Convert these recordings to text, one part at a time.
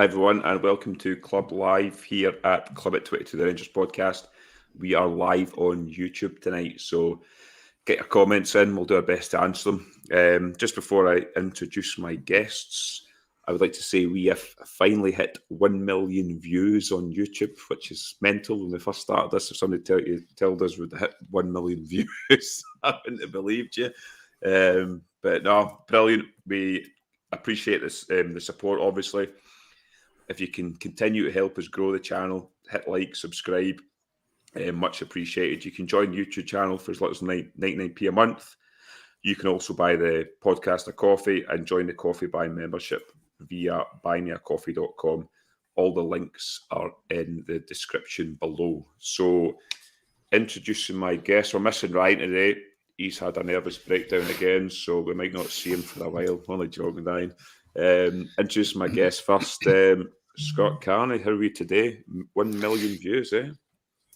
Hi everyone, and welcome to Club Live here at Club at 22, the Rangers podcast. We are live on YouTube tonight, so get your comments in. We'll do our best to answer them. Just before I introduce my guests, I would like to say we have finally hit 1 million views on YouTube, which is mental. When we first started this, if somebody told us we'd hit 1 million views, I wouldn't have believed you. But no, brilliant. We appreciate this, the support, obviously. If you can continue to help us grow the channel, hit like, subscribe, much appreciated. You can join the YouTube channel for as little as 99p a month. You can also buy the podcast a coffee and join the coffee buy membership via buymeacoffee.com. All the links are in the description below. So, introducing my guest, we're missing Ryan today. He's had a nervous breakdown again, so we might not see him for a while. Only joking, Ryan. Introducing my guest first. Scott Carney, how are we today? 1 million views,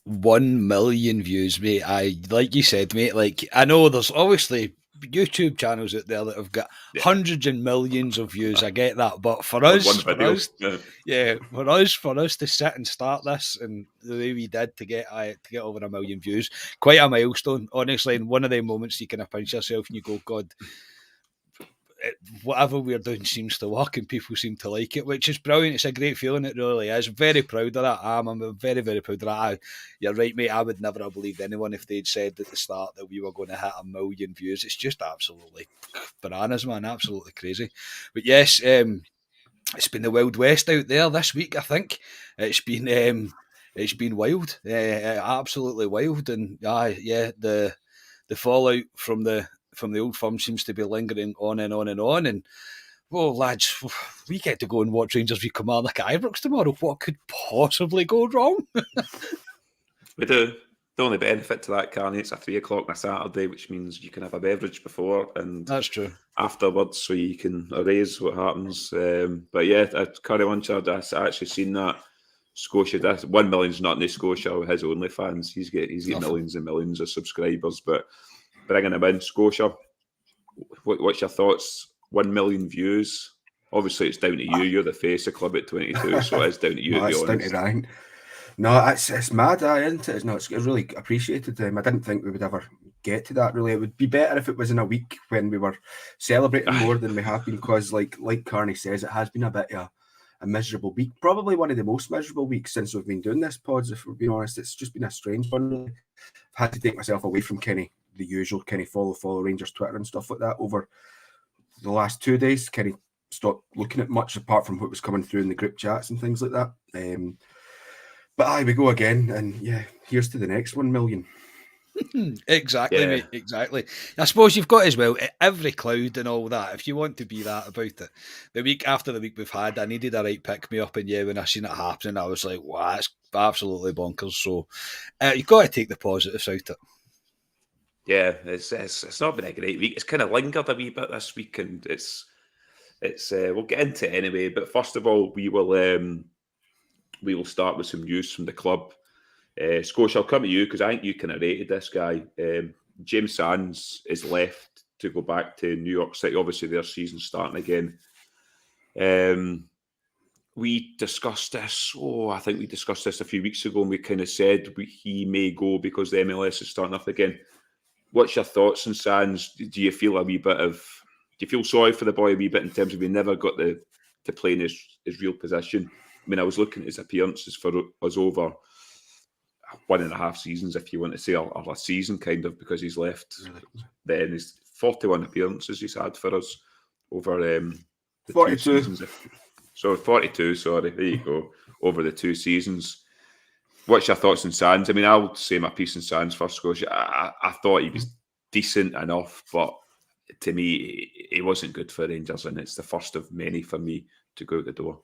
1 million views, mate. Like you said, mate, I know there's obviously YouTube channels out there that have got hundreds and millions of views. I get that, but for us to sit and start this and the way we did to get over 1 million views, quite a milestone, honestly. And one of the moments you kind of pinch yourself and you go, God, whatever we're doing seems to work and people seem to like it, which is brilliant. It's a great feeling, it really is. Very proud of that. I'm very, very proud of that. You're right, mate. I would never have believed anyone if they'd said at the start that we were going to hit 1 million views. It's just absolutely bananas, man. Absolutely crazy. But yes, it's been the Wild West out there this week, I think. It's been wild. Absolutely wild. And the fallout from the old firm seems to be lingering on and on and on. And, well, lads, we get to go and watch Rangers v Kilmarnock at Ibrox tomorrow. What could possibly go wrong? We do. The only benefit to that, Carney, it's at 3 o'clock on a Saturday, which means you can have a beverage before and that's true afterwards, so you can erase what happens. But yeah, Curry Munchard, I actually seen that. Scotia, 1 million's not in Scotia, his OnlyFans. He's got millions and millions of subscribers, but bringing him in, Scotia, what's your thoughts? 1 million views. Obviously, it's down to you. You're the face of Club at 22, so it's down to you, to be honest. Down to Ryan. No, it's mad, isn't it? It's really appreciated. I didn't think we would ever get to that, really. It would be better if it was in a week when we were celebrating more than we have been, because, like Carney says, it has been a bit of a miserable week. Probably one of the most miserable weeks since we've been doing this pods, if we're being honest. It's just been a strange one, really. I've had to take myself away from the usual follow Rangers Twitter and stuff like that over the last 2 days. Stopped looking at much apart from what was coming through in the group chats and things like that. But we go again, and here's to the next 1 million. Exactly, mate, exactly. I suppose you've got as well every cloud and all that. If you want to be that about it, the week after the week we've had, I needed a right pick me up, and when I seen it happening, I was like, wow, it's absolutely bonkers. So you've got to take the positives out of it. Yeah, it's not been a great week. It's kind of lingered a wee bit this week, and it's we'll get into it anyway. But first of all, we will start with some news from the club. Scotia, I'll come to you because I think you kind of rated this guy. James Sands is left to go back to New York City. Obviously, their season's starting again. We discussed this. I think we discussed this a few weeks ago, and we kind of said he may go because the MLS is starting up again. What's your thoughts on Sands? Do you feel sorry for the boy a wee bit in terms of he never got to play in his real position? I mean, I was looking at his appearances for us over 1.5 seasons, if you want to say, or a season kind of, because he's left then. His 41 appearances he's had for us over the 2 seasons. 42, sorry, there you go, over the 2 seasons. What's your thoughts on Sands? I mean, I'll say my piece on Sands first, Scotia. I thought he was decent enough, but to me, he wasn't good for Rangers, and it's the first of many for me to go out the door.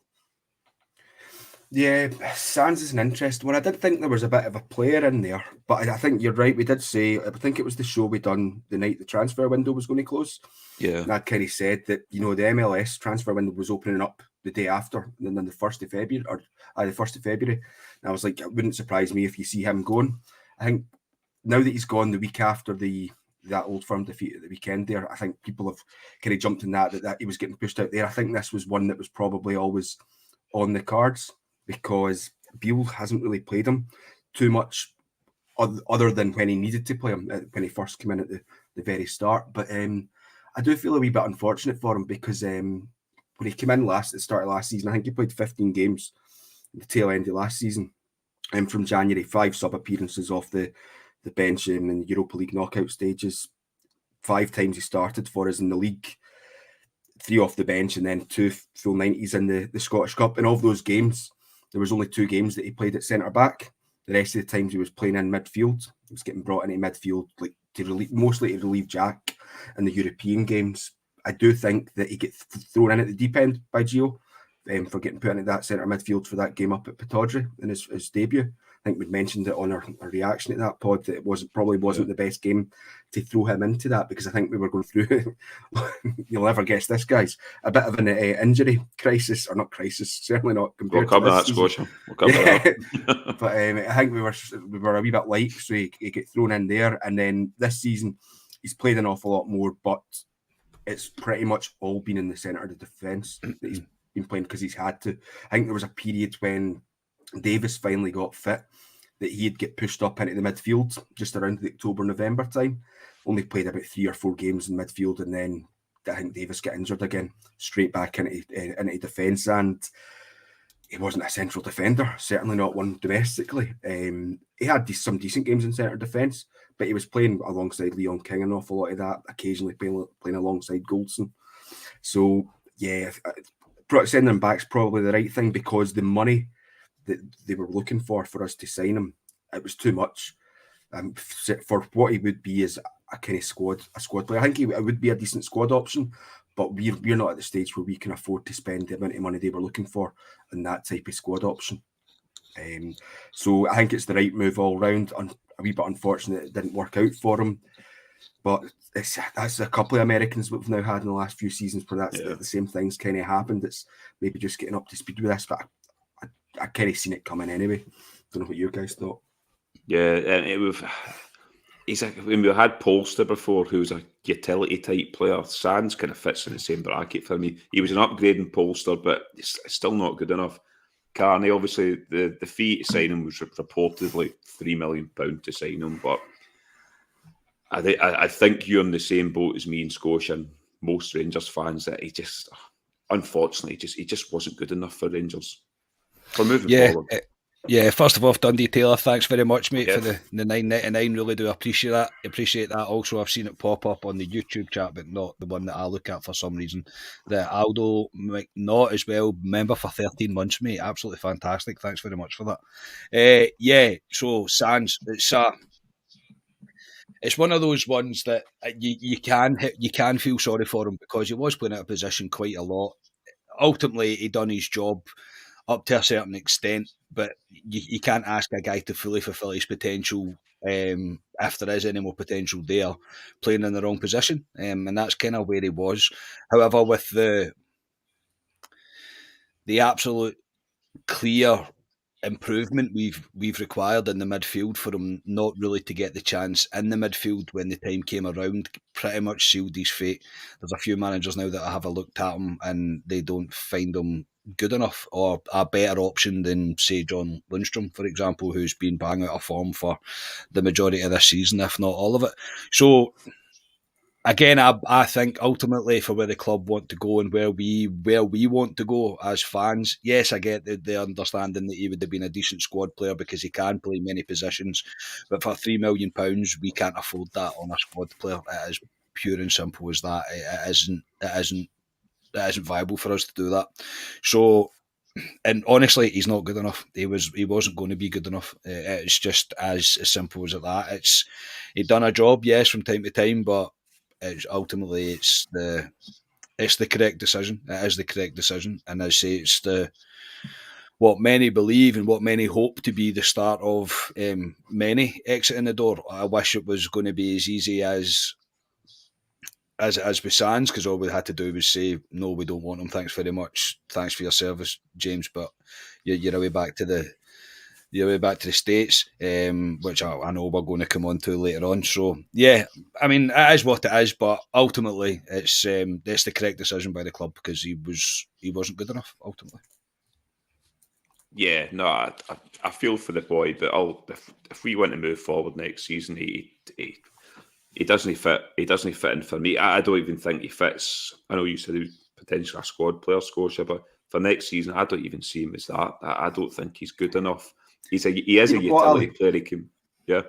Yeah, Sands is an interesting one. I did think there was a bit of a player in there, but I think you're right. We did say, I think it was the show we done the night the transfer window was going to close. Yeah. And I kind of said that, the MLS transfer window was opening up the day after, and then the 1st of February, the 1st of February. And I was like, it wouldn't surprise me if you see him going. I think now that he's gone the week after that Old Firm defeat at the weekend there, I think people have kind of jumped in that he was getting pushed out there. I think this was one that was probably always on the cards because Beale hasn't really played him too much other than when he needed to play him when he first came in at the very start. But I do feel a wee bit unfortunate for him because when he came in at the start of last season, I think he played 15 games at the tail end of last season. And from January, 5 sub appearances off the bench in the Europa League knockout stages. 5 times he started for us in the league, 3 off the bench, and then 2 full 90s in the Scottish Cup. In all of those games, there was only 2 games that he played at centre back. The rest of the times he was playing in midfield. He was getting brought into midfield like mostly to relieve Jack in the European games. I do think that he gets thrown in at the deep end by Gio for getting put into that centre midfield for that game up at Pittodrie in his debut. I think we mentioned it on our reaction to that pod that it probably wasn't the best game to throw him into that because I think we were going through, you'll never guess this, guys, a bit of an injury crisis, or not crisis, certainly not compared to this season. We'll come to that. But I think we were a wee bit light, so he get thrown in there. And then this season, he's played an awful lot more, but it's pretty much all been in the centre of the defence that he's been playing because he's had to. I think there was a period when Davis finally got fit that he'd get pushed up into the midfield just around the October-November time. Only played about 3 or 4 games in midfield, and then I think Davis got injured again, straight back into defence, and he wasn't a central defender, certainly not one domestically. He had some decent games in centre defence, but he was playing alongside Leon King an awful lot of that, occasionally playing alongside Goldson. So, yeah, sending him back's probably the right thing because the money that they were looking for us to sign him, it was too much for what he would be as a kind of squad player. I think it would be a decent squad option, but we're not at the stage where we can afford to spend the amount of money they were looking for in that type of squad option. So I think it's the right move all round. A wee bit unfortunate it didn't work out for him, but that's a couple of Americans we've now had in the last few seasons where the same things kind of happened. It's maybe just getting up to speed with this, but I kind of seen it coming anyway. Don't know what you guys thought. Yeah, and he's like when we had Polster before, who was a utility type player. Sands kind of fits in the same bracket for me. He was an upgrade in Polster, but it's still not good enough. Carney, obviously, the fee to sign him was reportedly £3 million to sign him, but I think you're in the same boat as me in Scotia and most Rangers fans that he just, unfortunately, he just wasn't good enough for Rangers. For moving forward. First of all, Dundee Taylor, thanks very much, mate, for the $9.99. Really do appreciate that. Also, I've seen it pop up on the YouTube chat, but not the one that I look at for some reason. The Aldo McNaught as well, member for 13 months, mate. Absolutely fantastic. Thanks very much for that. So Sands, it's one of those ones that you can feel sorry for him because he was playing out of position quite a lot. Ultimately, he done his job up to a certain extent, but you can't ask a guy to fully fulfill his potential if there is any more potential there, playing in the wrong position, and that's kind of where he was. However, with the absolute clear improvement we've required in the midfield for him not really to get the chance in the midfield when the time came around, pretty much sealed his fate. There's a few managers now that I have a looked at him and they don't find him good enough or a better option than, say, John Lundstrom, for example, who's been bang out of form for the majority of this season, if not all of it. So again, I think ultimately for where the club want to go and where we want to go as fans, yes, I get the understanding that he would have been a decent squad player because he can play many positions, but for £3 million, we can't afford that on a squad player. It is pure and simple as that. It isn't viable for us to do that. So, and honestly, he's not good enough. He wasn't going to be good enough. It's just as simple as that. He'd done a job, yes, from time to time, but it's the correct decision. It is the correct decision, and I say it's what many believe and what many hope to be the start of many exiting the door. I wish it was going to be as easy as with Sands, because all we had to do was say, no, we don't want him, thanks very much, thanks for your service, James, but you're away back to the States, which I know we're going to come on to later on. So yeah, I mean, it is what it is, but ultimately it's the correct decision by the club because he wasn't good enough ultimately. Yeah, no, I feel for the boy, but if we want to move forward next season, he doesn't fit. He doesn't fit in for me. I don't even think he fits. I know you said he was potentially a squad player, Scotia, but for next season, I don't even see him as that. I don't think he's good enough. He is a utility player. He can, yeah.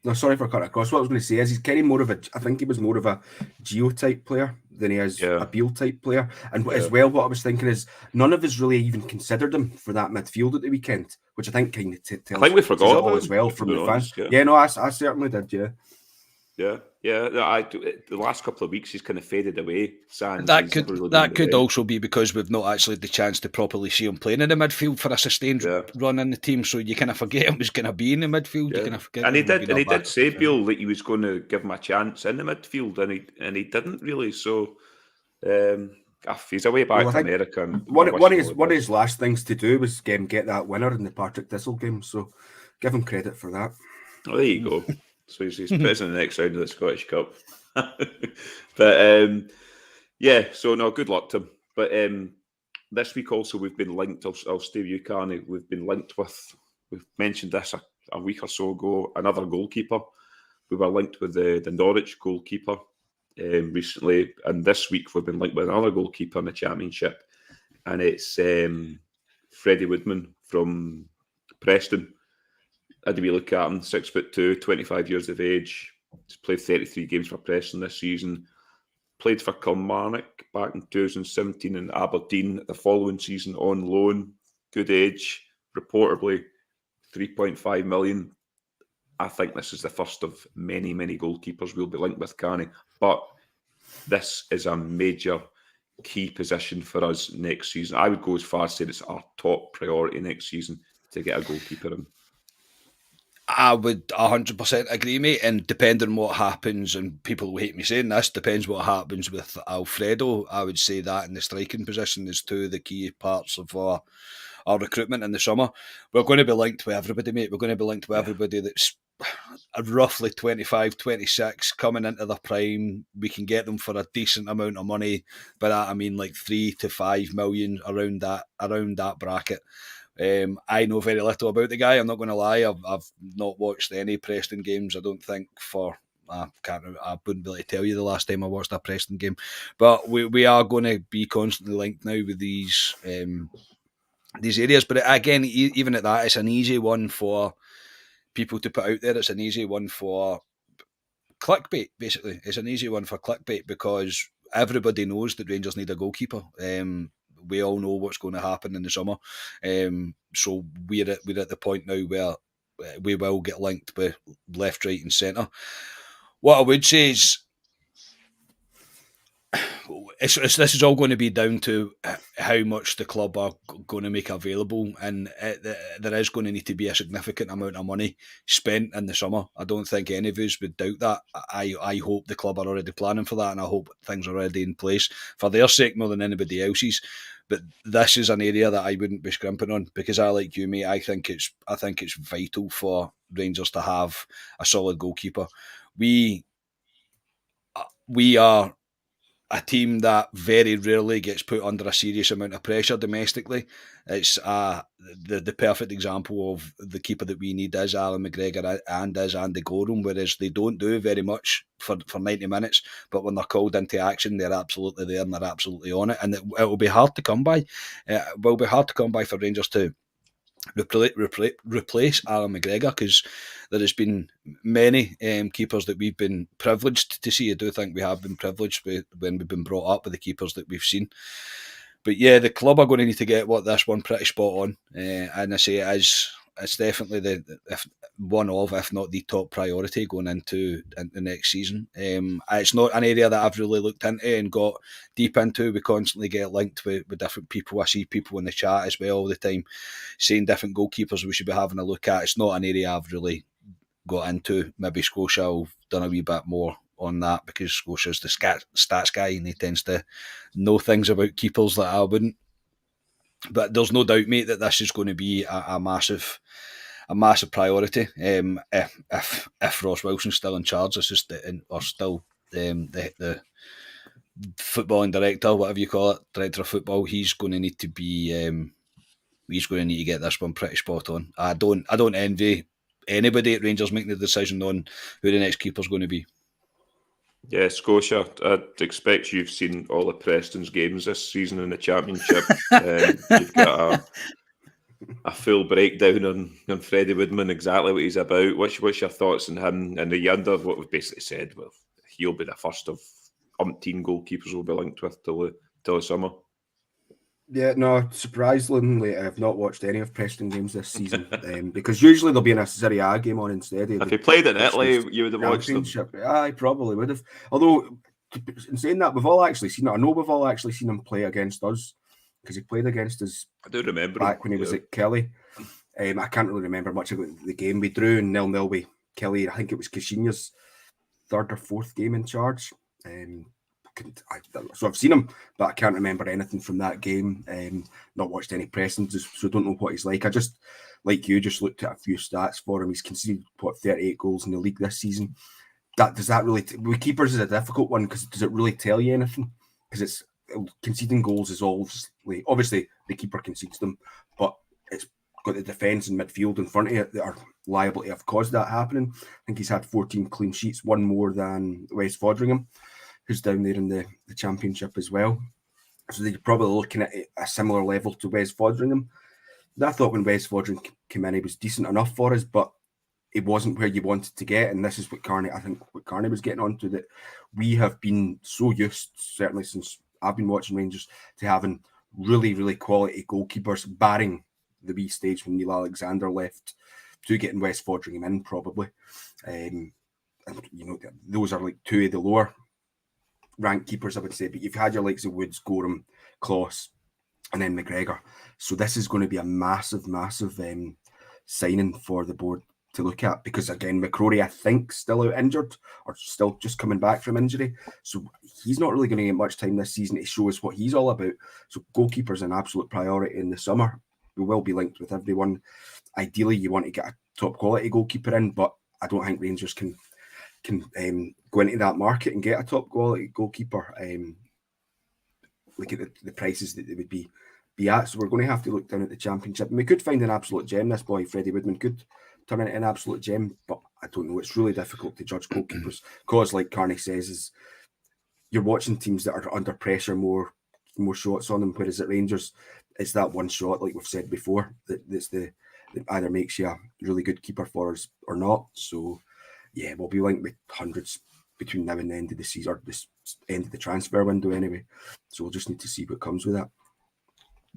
No, sorry for cutting across. What I was going to say is he's kind of more of a. I think he was more of a Geo type player than he is a Beale type player. And as well, what I was thinking is none of us really even considered him for that midfield at the weekend, which I think kind of tells. I think we forgot about as well from the fans. Yeah, no, I certainly did. Yeah. The last couple of weeks he's kind of faded away. That could also be because we've not actually had the chance to properly see him playing in the midfield for a sustained run in the team. So you kind of forget him was going to be in the midfield. You kind of forget. And he did say, Bill, that he was going to give him a chance in the midfield, and he didn't really. So he's away back to America. And one of his last things to do was get that winner in the Partick Thistle game. So give him credit for that. Oh, there you go. So he's present in the next round of the Scottish Cup. But so no, good luck to him. But this week also we've been linked. I'll stay with you, Carney. We've been linked with. We've mentioned this a week or so ago. Another goalkeeper. We were linked with the Norwich goalkeeper recently, and this week we've been linked with another goalkeeper in the Championship, and it's Freddie Woodman from Preston. I had a wee look at him, 6'2", 25 years of age. He's played 33 games for Preston this season. Played for Kilmarnock back in 2017 and Aberdeen the following season on loan. Good age, reportedly 3.5 million. I think this is the first of many, many goalkeepers we'll be linked with, Carney. But this is a major key position for us next season. I would go as far as say it's our top priority next season to get a goalkeeper in. I would 100% agree, mate. And depending on what happens, and people will hate me saying this, depends what happens with Alfredo. I would say that in the striking position is two of the key parts of our recruitment in the summer. We're going to be linked with everybody, mate. We're going to be linked with everybody that's roughly 25, 26, coming into their prime. We can get them for a decent amount of money. By that I mean like 3 to 5 million around that bracket. I know very little about the guy. I'm not going to lie. I've not watched any Preston games. I don't think I wouldn't be able to tell you the last time I watched a Preston game. But we are going to be constantly linked now with these areas. But again, even at that, it's an easy one for people to put out there. It's an easy one for clickbait, basically. It's an easy one for clickbait because everybody knows that Rangers need a goalkeeper. We all know what's going to happen in the summer. So we're at the point now where we will get linked with left, right and centre. What I would say is this is all going to be down to how much the club are going to make available, and there is going to need to be a significant amount of money spent in the summer. I don't think any of us would doubt that. I hope the club are already planning for that, and I hope things are already in place for their sake more than anybody else's. But this is an area that I wouldn't be scrimping on because I, like you, mate, I think it's vital for Rangers to have a solid goalkeeper. We are a team that very rarely gets put under a serious amount of pressure domestically. It's the perfect example of the keeper that we need is Alan McGregor and is Andy Gorham, whereas they don't do very much for 90 minutes, but when they're called into action, they're absolutely there and they're absolutely on it, and it will be hard to come by. It will be hard to come by for Rangers to replace Alan McGregor, because there has been many keepers that we've been privileged to see. I do think we have been privileged when we've been brought up with the keepers that we've seen. But yeah, the club are going to need to get this one pretty spot on, and I say it's definitely one of, if not the top priority going into the next season. It's not an area that I've really looked into and got deep into. We constantly get linked with different people. I see people in the chat as well all the time saying different goalkeepers we should be having a look at. It's not an area I've really got into. Maybe Scotia have done a wee bit more on that because Scotia's the stats guy and he tends to know things about keepers that I wouldn't. But there's no doubt, mate, that this is going to be a massive priority. If Ross Wilson's still in charge, this is or still the footballing director, whatever you call it, director of football, he's going to need to be he's going to need to get this one pretty spot on. I don't envy anybody at Rangers making the decision on who the next keeper's going to be. Yeah, Scotia, I'd expect you've seen all of Preston's games this season in the Championship. You've got a full breakdown on Freddie Woodman, exactly what he's about. What's your thoughts on him? And the under, what we've basically said, well, he'll be the first of umpteen goalkeepers we'll be linked with till the summer. Yeah, no, surprisingly, I've not watched any of Preston games this season because usually there'll be an Serie A game on instead. If he played in Italy, you would have watched them. I probably would have. Although, in saying that, we've all actually seen it. I know we've all actually seen him play against us because he played against us. I do remember back when he was at Killie. I can't really remember much about the game. We drew 0-0 with Killie. I think it was Caixinha's third or fourth game in charge. So I've seen him, but I can't remember anything from that game. Not watched any Preston, so don't know what he's like. I just, like you, just looked at a few stats for him. He's conceded 38 goals in the league this season. Does that really? With keepers is a difficult one because does it really tell you anything? Because it's conceding goals is obviously the keeper concedes them, but it's got the defence and midfield in front of it that are liable to have caused that happening. I think he's had 14 clean sheets, one more than West Fodringham, who's down there in the Championship as well. So they're probably looking at a similar level to West Fodringham. I thought when West Fodringham came in, he was decent enough for us, but it wasn't where you wanted to get. And this is what Carney was getting onto, that we have been so used, certainly since I've been watching Rangers, to having really, really quality goalkeepers, barring the wee stage when Neil Alexander left, to getting West Fodringham in probably. And those are like two of the lower ranked keepers, I would say, but you've had your likes of Woods, Gorham, Kloss, and then McGregor. So this is going to be a massive signing for the board to look at, because again, McCrory, I think, still out injured or still just coming back from injury, so he's not really going to get much time this season to show us what he's all about. So goalkeeper's an absolute priority in the summer. We will be linked with everyone. Ideally, you want to get a top quality goalkeeper in, but I don't think Rangers can go into that market and get a top quality goalkeeper. Look at the prices that they would be at. So we're going to have to look down at the Championship, and we could find an absolute gem. This boy Freddie Woodman could turn into an absolute gem, but I don't know. It's really difficult to judge goalkeepers because, like Carney says, is you're watching teams that are under pressure, more shots on them. Whereas at Rangers, it's that one shot, like we've said before, that either makes you a really good keeper for us or not. So yeah, we'll be linked with hundreds between now and the end of the season, or this end of the transfer window anyway. So we'll just need to see what comes with that.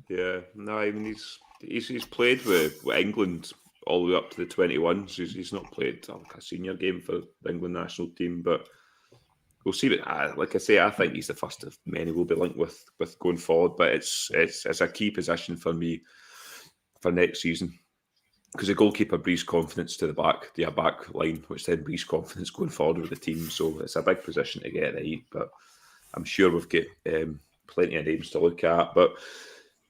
Yeah, no, I mean he's played with England all the way up to the 21s. He's not played like a senior game for the England national team, but we'll see. But like I say, I think he's the first of many we'll be linked with going forward. But it's a key position for me for next season, because the goalkeeper breathes confidence to the back line, which then breathes confidence going forward with the team. So it's a big position to get right. But I'm sure we've got plenty of names to look at. But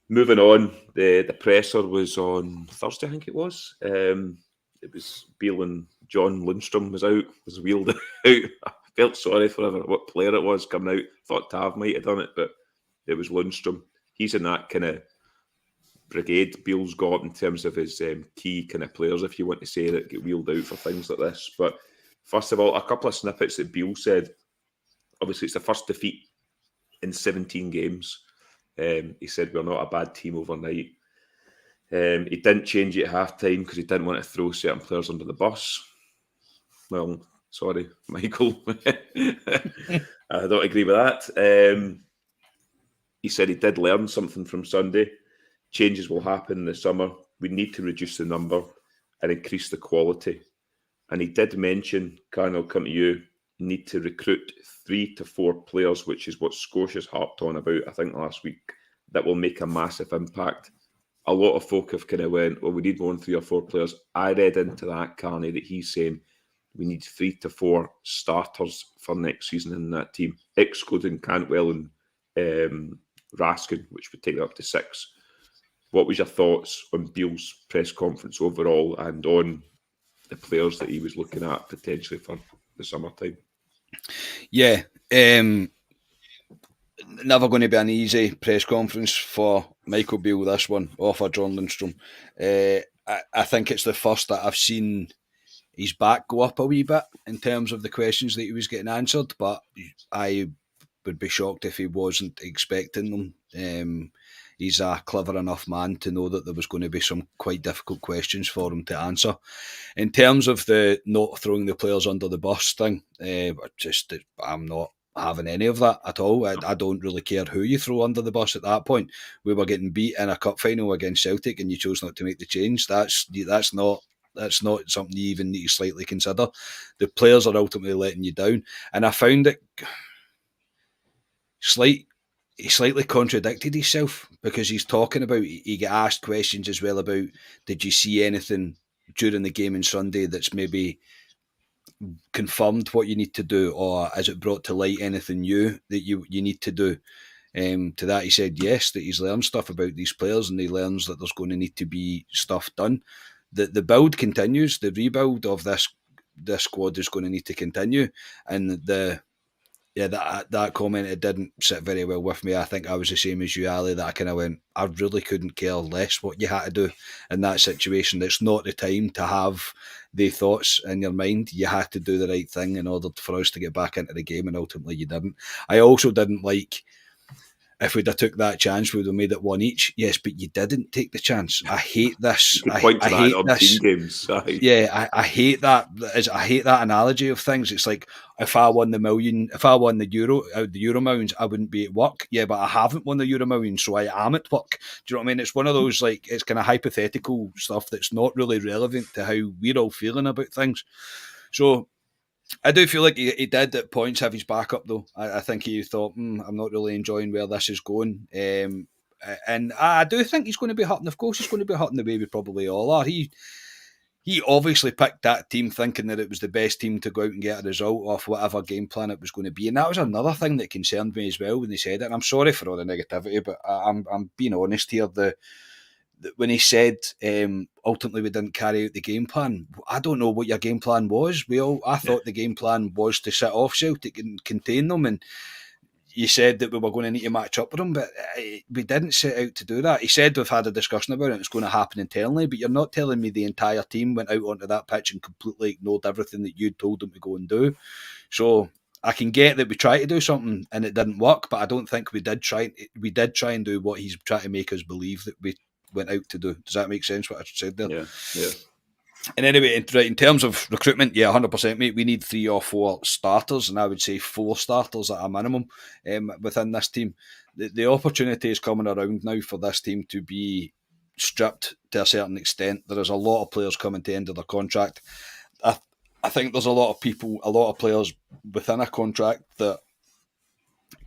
moving on, the presser was on Thursday, I think it was. It was Beale and John Lundstrom was wheeled out. I felt sorry for what player it was coming out. Thought Tav might have done it, but it was Lundstrom. He's in that kind of brigade Beale's got in terms of his key kind of players, if you want to say, that get wheeled out for things like this. But first of all, a couple of snippets that Beale said. Obviously, it's the first defeat in 17 games. He said we're not a bad team overnight. He didn't change it at half-time because he didn't want to throw certain players under the bus. Well, sorry, Michael. I don't agree with that. He said he did learn something from Sunday. Changes will happen in the summer. We need to reduce the number and increase the quality. And he did mention, Karen, I'll come to you, need to recruit 3 to 4 players, which is what Scotia's harped on about, I think, last week, that will make a massive impact. A lot of folk have kind of went, well, we need more than 3 or 4 players. I read into that, Carney, that he's saying we need 3 to 4 starters for next season in that team, excluding Cantwell and Raskin, which would take it up to 6. What was your thoughts on Beale's press conference overall and on the players that he was looking at potentially for the summertime? Yeah. never going to be an easy press conference for Michael Beale, this one, or for John Lundstrom. I think it's the first that I've seen his back go up a wee bit in terms of the questions that he was getting answered, but I would be shocked if he wasn't expecting them. He's a clever enough man to know that there was going to be some quite difficult questions for him to answer. In terms of the not throwing the players under the bus thing, I'm not having any of that at all. I don't really care who you throw under the bus at that point. We were getting beat in a cup final against Celtic and you chose not to make the change. That's not something you even need to slightly consider. The players are ultimately letting you down. And I found it he slightly contradicted himself because he's talking about, he get asked questions as well about, did you see anything during the game on Sunday that's maybe confirmed what you need to do, or has it brought to light anything new that you need to do? To that he said yes, that he's learned stuff about these players and he learns that there's going to need to be stuff done. The build continues, the rebuild of this squad is going to need to continue, and that comment, it didn't sit very well with me. I think I was the same as you, Ali, that I kind of went, I really couldn't care less what you had to do in that situation. It's not the time to have the thoughts in your mind. You had to do the right thing in order for us to get back into the game, and ultimately you didn't. I also didn't like, if we'd have took that chance, we would have made it one each. Yes, but you didn't take the chance. I hate this. I hate this. Games. Yeah, I hate that. I hate that analogy of things. It's like, if I won the Euro Millions, I wouldn't be at work. Yeah, but I haven't won the Euro Millions, so I am at work. Do you know what I mean? It's one of those, like, it's kind of hypothetical stuff that's not really relevant to how we're all feeling about things. So I do feel like he did at points have his back up, though. I think he thought, I'm not really enjoying where this is going. And I do think he's going to be hurting. Of course, he's going to be hurting the way we probably all are. He obviously picked that team thinking that it was the best team to go out and get a result off whatever game plan it was going to be. And that was another thing that concerned me as well when they said it. And I'm sorry for all the negativity, but I'm being honest here. When he said ultimately we didn't carry out the game plan, I don't know what your game plan was. I thought the game plan was to sit off Celtic and contain them, and you said that we were going to need to match up with them, but we didn't set out to do that. He said we've had a discussion about it, it's going to happen internally, but you're not telling me the entire team went out onto that pitch and completely ignored everything that you told them to go and do. So I can get that we tried to do something and it didn't work, but I don't think we did try and do what he's trying to make us believe that we went out to do. Does that make sense what I said there? Yeah. And anyway, in terms of recruitment, 100%, mate. We need 3 or 4 starters, and I would say 4 starters at a minimum within this team. The opportunity is coming around now for this team to be stripped to a certain extent. There is a lot of players coming to the end of their contract. I think there's a lot of players within a contract that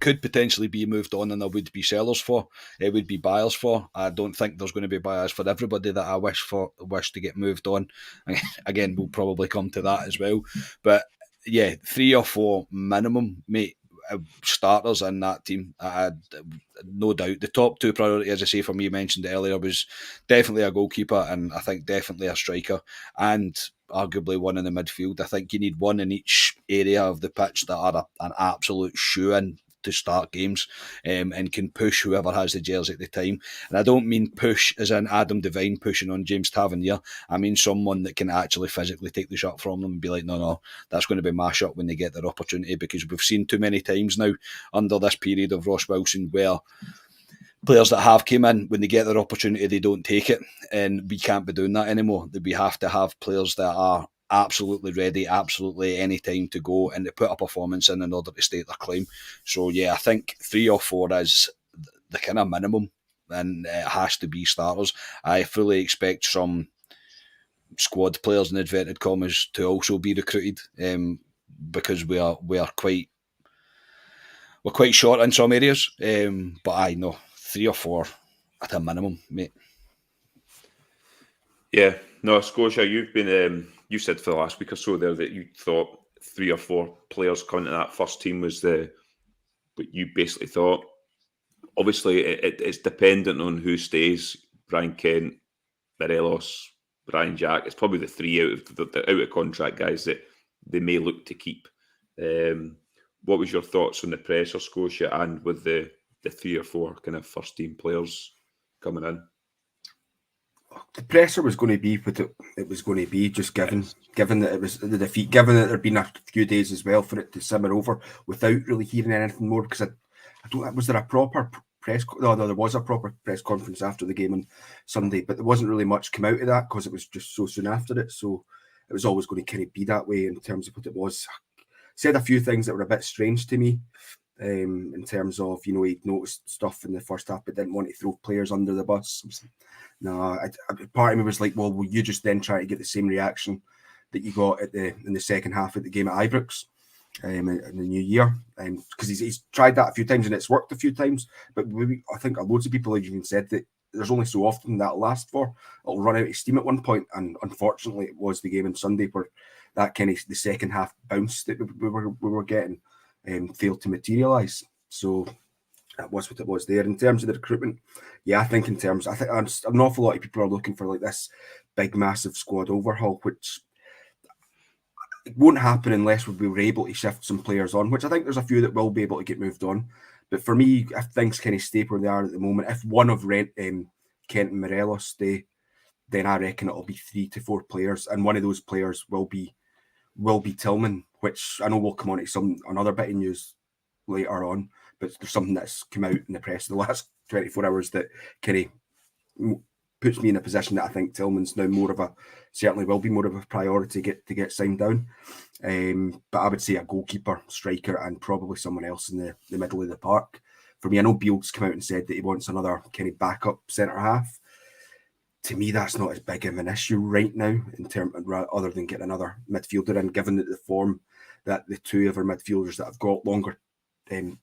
could potentially be moved on, and there would be sellers for. It would be buyers for. I don't think there's going to be buyers for everybody that I wish to get moved on. Again, we'll probably come to that as well. But 3 or 4 minimum, mate, starters in that team. I had no doubt. The top 2 priority, as I say, for me, mentioned earlier, was definitely a goalkeeper, and I think definitely a striker, and arguably one in the midfield. I think you need one in each area of the pitch that are an absolute shoe-in to start games and can push whoever has the jersey at the time. And I don't mean push as in Adam Devine pushing on James Tavernier. I mean someone that can actually physically take the shot from them and be like, no, that's going to be my shot when they get their opportunity, because we've seen too many times now under this period of Ross Wilson where players that have came in, when they get their opportunity, they don't take it. And we can't be doing that anymore. We have to have players that are absolutely ready, absolutely any time to go and to put a performance in order to state their claim. So I think 3 or 4 is the kind of minimum, and it has to be starters. I fully expect some squad players in inverted commas to also be recruited because we're quite short in some areas. But I know 3 or 4 at a minimum, mate. Yeah, no, Scotia, you've been you said for the last week or so there that you thought 3 or 4 players coming to that first team was what you basically thought. Obviously, it's dependent on who stays. Brian Kent, Morelos, Brian Jack. It's probably the 3 out of the out of contract guys that they may look to keep. what was your thoughts on the pressure, Scotia, and with the 3 or 4 kind of first team players coming in? The pressure was going to be what it was going to be, just given that it was the defeat, given that there'd been a few days as well for it to simmer over without really hearing anything more. Because I don't, was there a proper press? No, there was a proper press conference after the game on Sunday, but there wasn't really much come out of that because it was just so soon after it. So it was always going to kind of be that way in terms of what it was. Said a few things that were a bit strange to me. In terms of, he noticed stuff in the first half but didn't want to throw players under the bus. No, part of me was like, well, will you just then try to get the same reaction that you got in the second half of the game at Ibrox in the new year? Because he's tried that a few times and it's worked a few times, but I think loads of people have even said that there's only so often that'll last for. It'll run out of steam at one point, and unfortunately it was the game on Sunday where that kind of the second half bounce that we were getting failed to materialise. So that was what it was there. In terms of the recruitment, yeah, I think an awful lot of people are looking for like this big, massive squad overhaul, which it won't happen unless we were able to shift some players on, which I think there's a few that will be able to get moved on. But for me, if things kind of stay where they are at the moment, if one of Kent and Morelos stay, then I reckon it'll be 3 to 4 players, and one of those players will be Tillman, which I know will come on to another bit of news later on, but there's something that's come out in the press in the last 24 hours that kind of puts me in a position that I think Tillman's now certainly will be more of a priority to get signed down. But I would say a goalkeeper, striker, and probably someone else in the middle of the park. For me, I know Beale's come out and said that he wants another kind of backup centre half. To me, that's not as big of an issue right now in terms other than getting another midfielder in, given that the form that the two of our midfielders that have got longer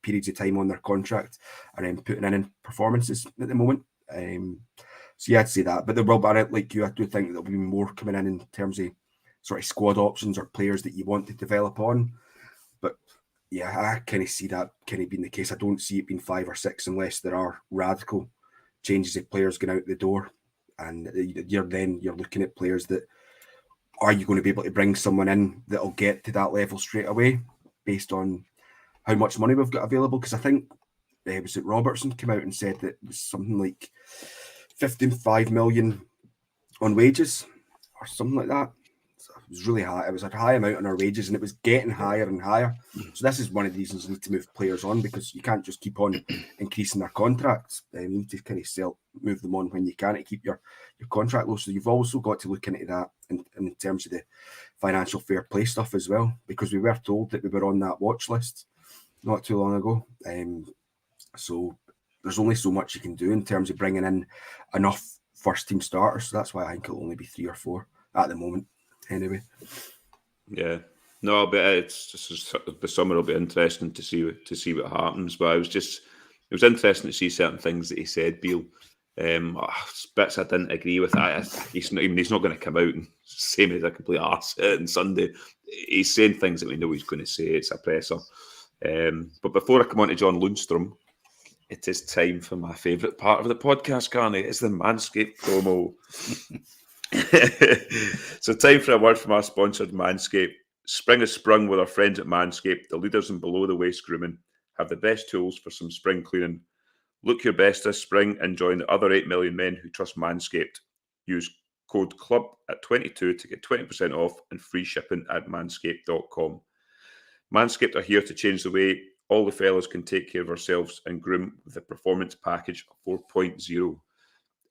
periods of time on their contract are putting in performances at the moment. So yeah, I'd say that. But there will be, like you, I do think there'll be more coming in terms of sort of squad options or players that you want to develop on. But yeah, I kind of see that kind of being the case. I don't see it being 5 or 6 unless there are radical changes of players going out the door. And you're looking at players that, are you going to be able to bring someone in that'll get to that level straight away based on how much money we've got available? Because I think was it Robertson came out and said that it was something like 55 million on wages or something like that. So it was really high. It was a high amount on our wages, and it was getting higher and higher. So this is one of the reasons we need to move players on, because you can't just keep on increasing their contracts. You need to kind of move them on when you can to keep your contract low. So you've also got to look into that in terms of the financial fair play stuff as well, because we were told that we were on that watch list not too long ago. So there's only so much you can do in terms of bringing in enough first team starters. So that's why I think it'll only be 3 or 4 at the moment. Anyway, yeah, no, but it's just the summer will be interesting to see what happens. But it was interesting to see certain things that he said, Beale. Bits I didn't agree with. He's not going to come out and say me as a complete arse on Sunday. He's saying things that we know he's going to say. It's a presser. But before I come on to John Lundstrom, it is time for my favourite part of the podcast, Carney. It's the Manscaped promo. So time for a word from our sponsored Manscaped. Spring has sprung with our friends at Manscaped, the leaders in below the waist grooming, have the best tools for some spring cleaning. Look your best this spring and join the other 8 million men who trust Manscaped. Use code CLUB at 22 to get 20% off and free shipping at manscaped.com. Manscaped are here to change the way all the fellas can take care of ourselves and groom with the Performance Package 4.0.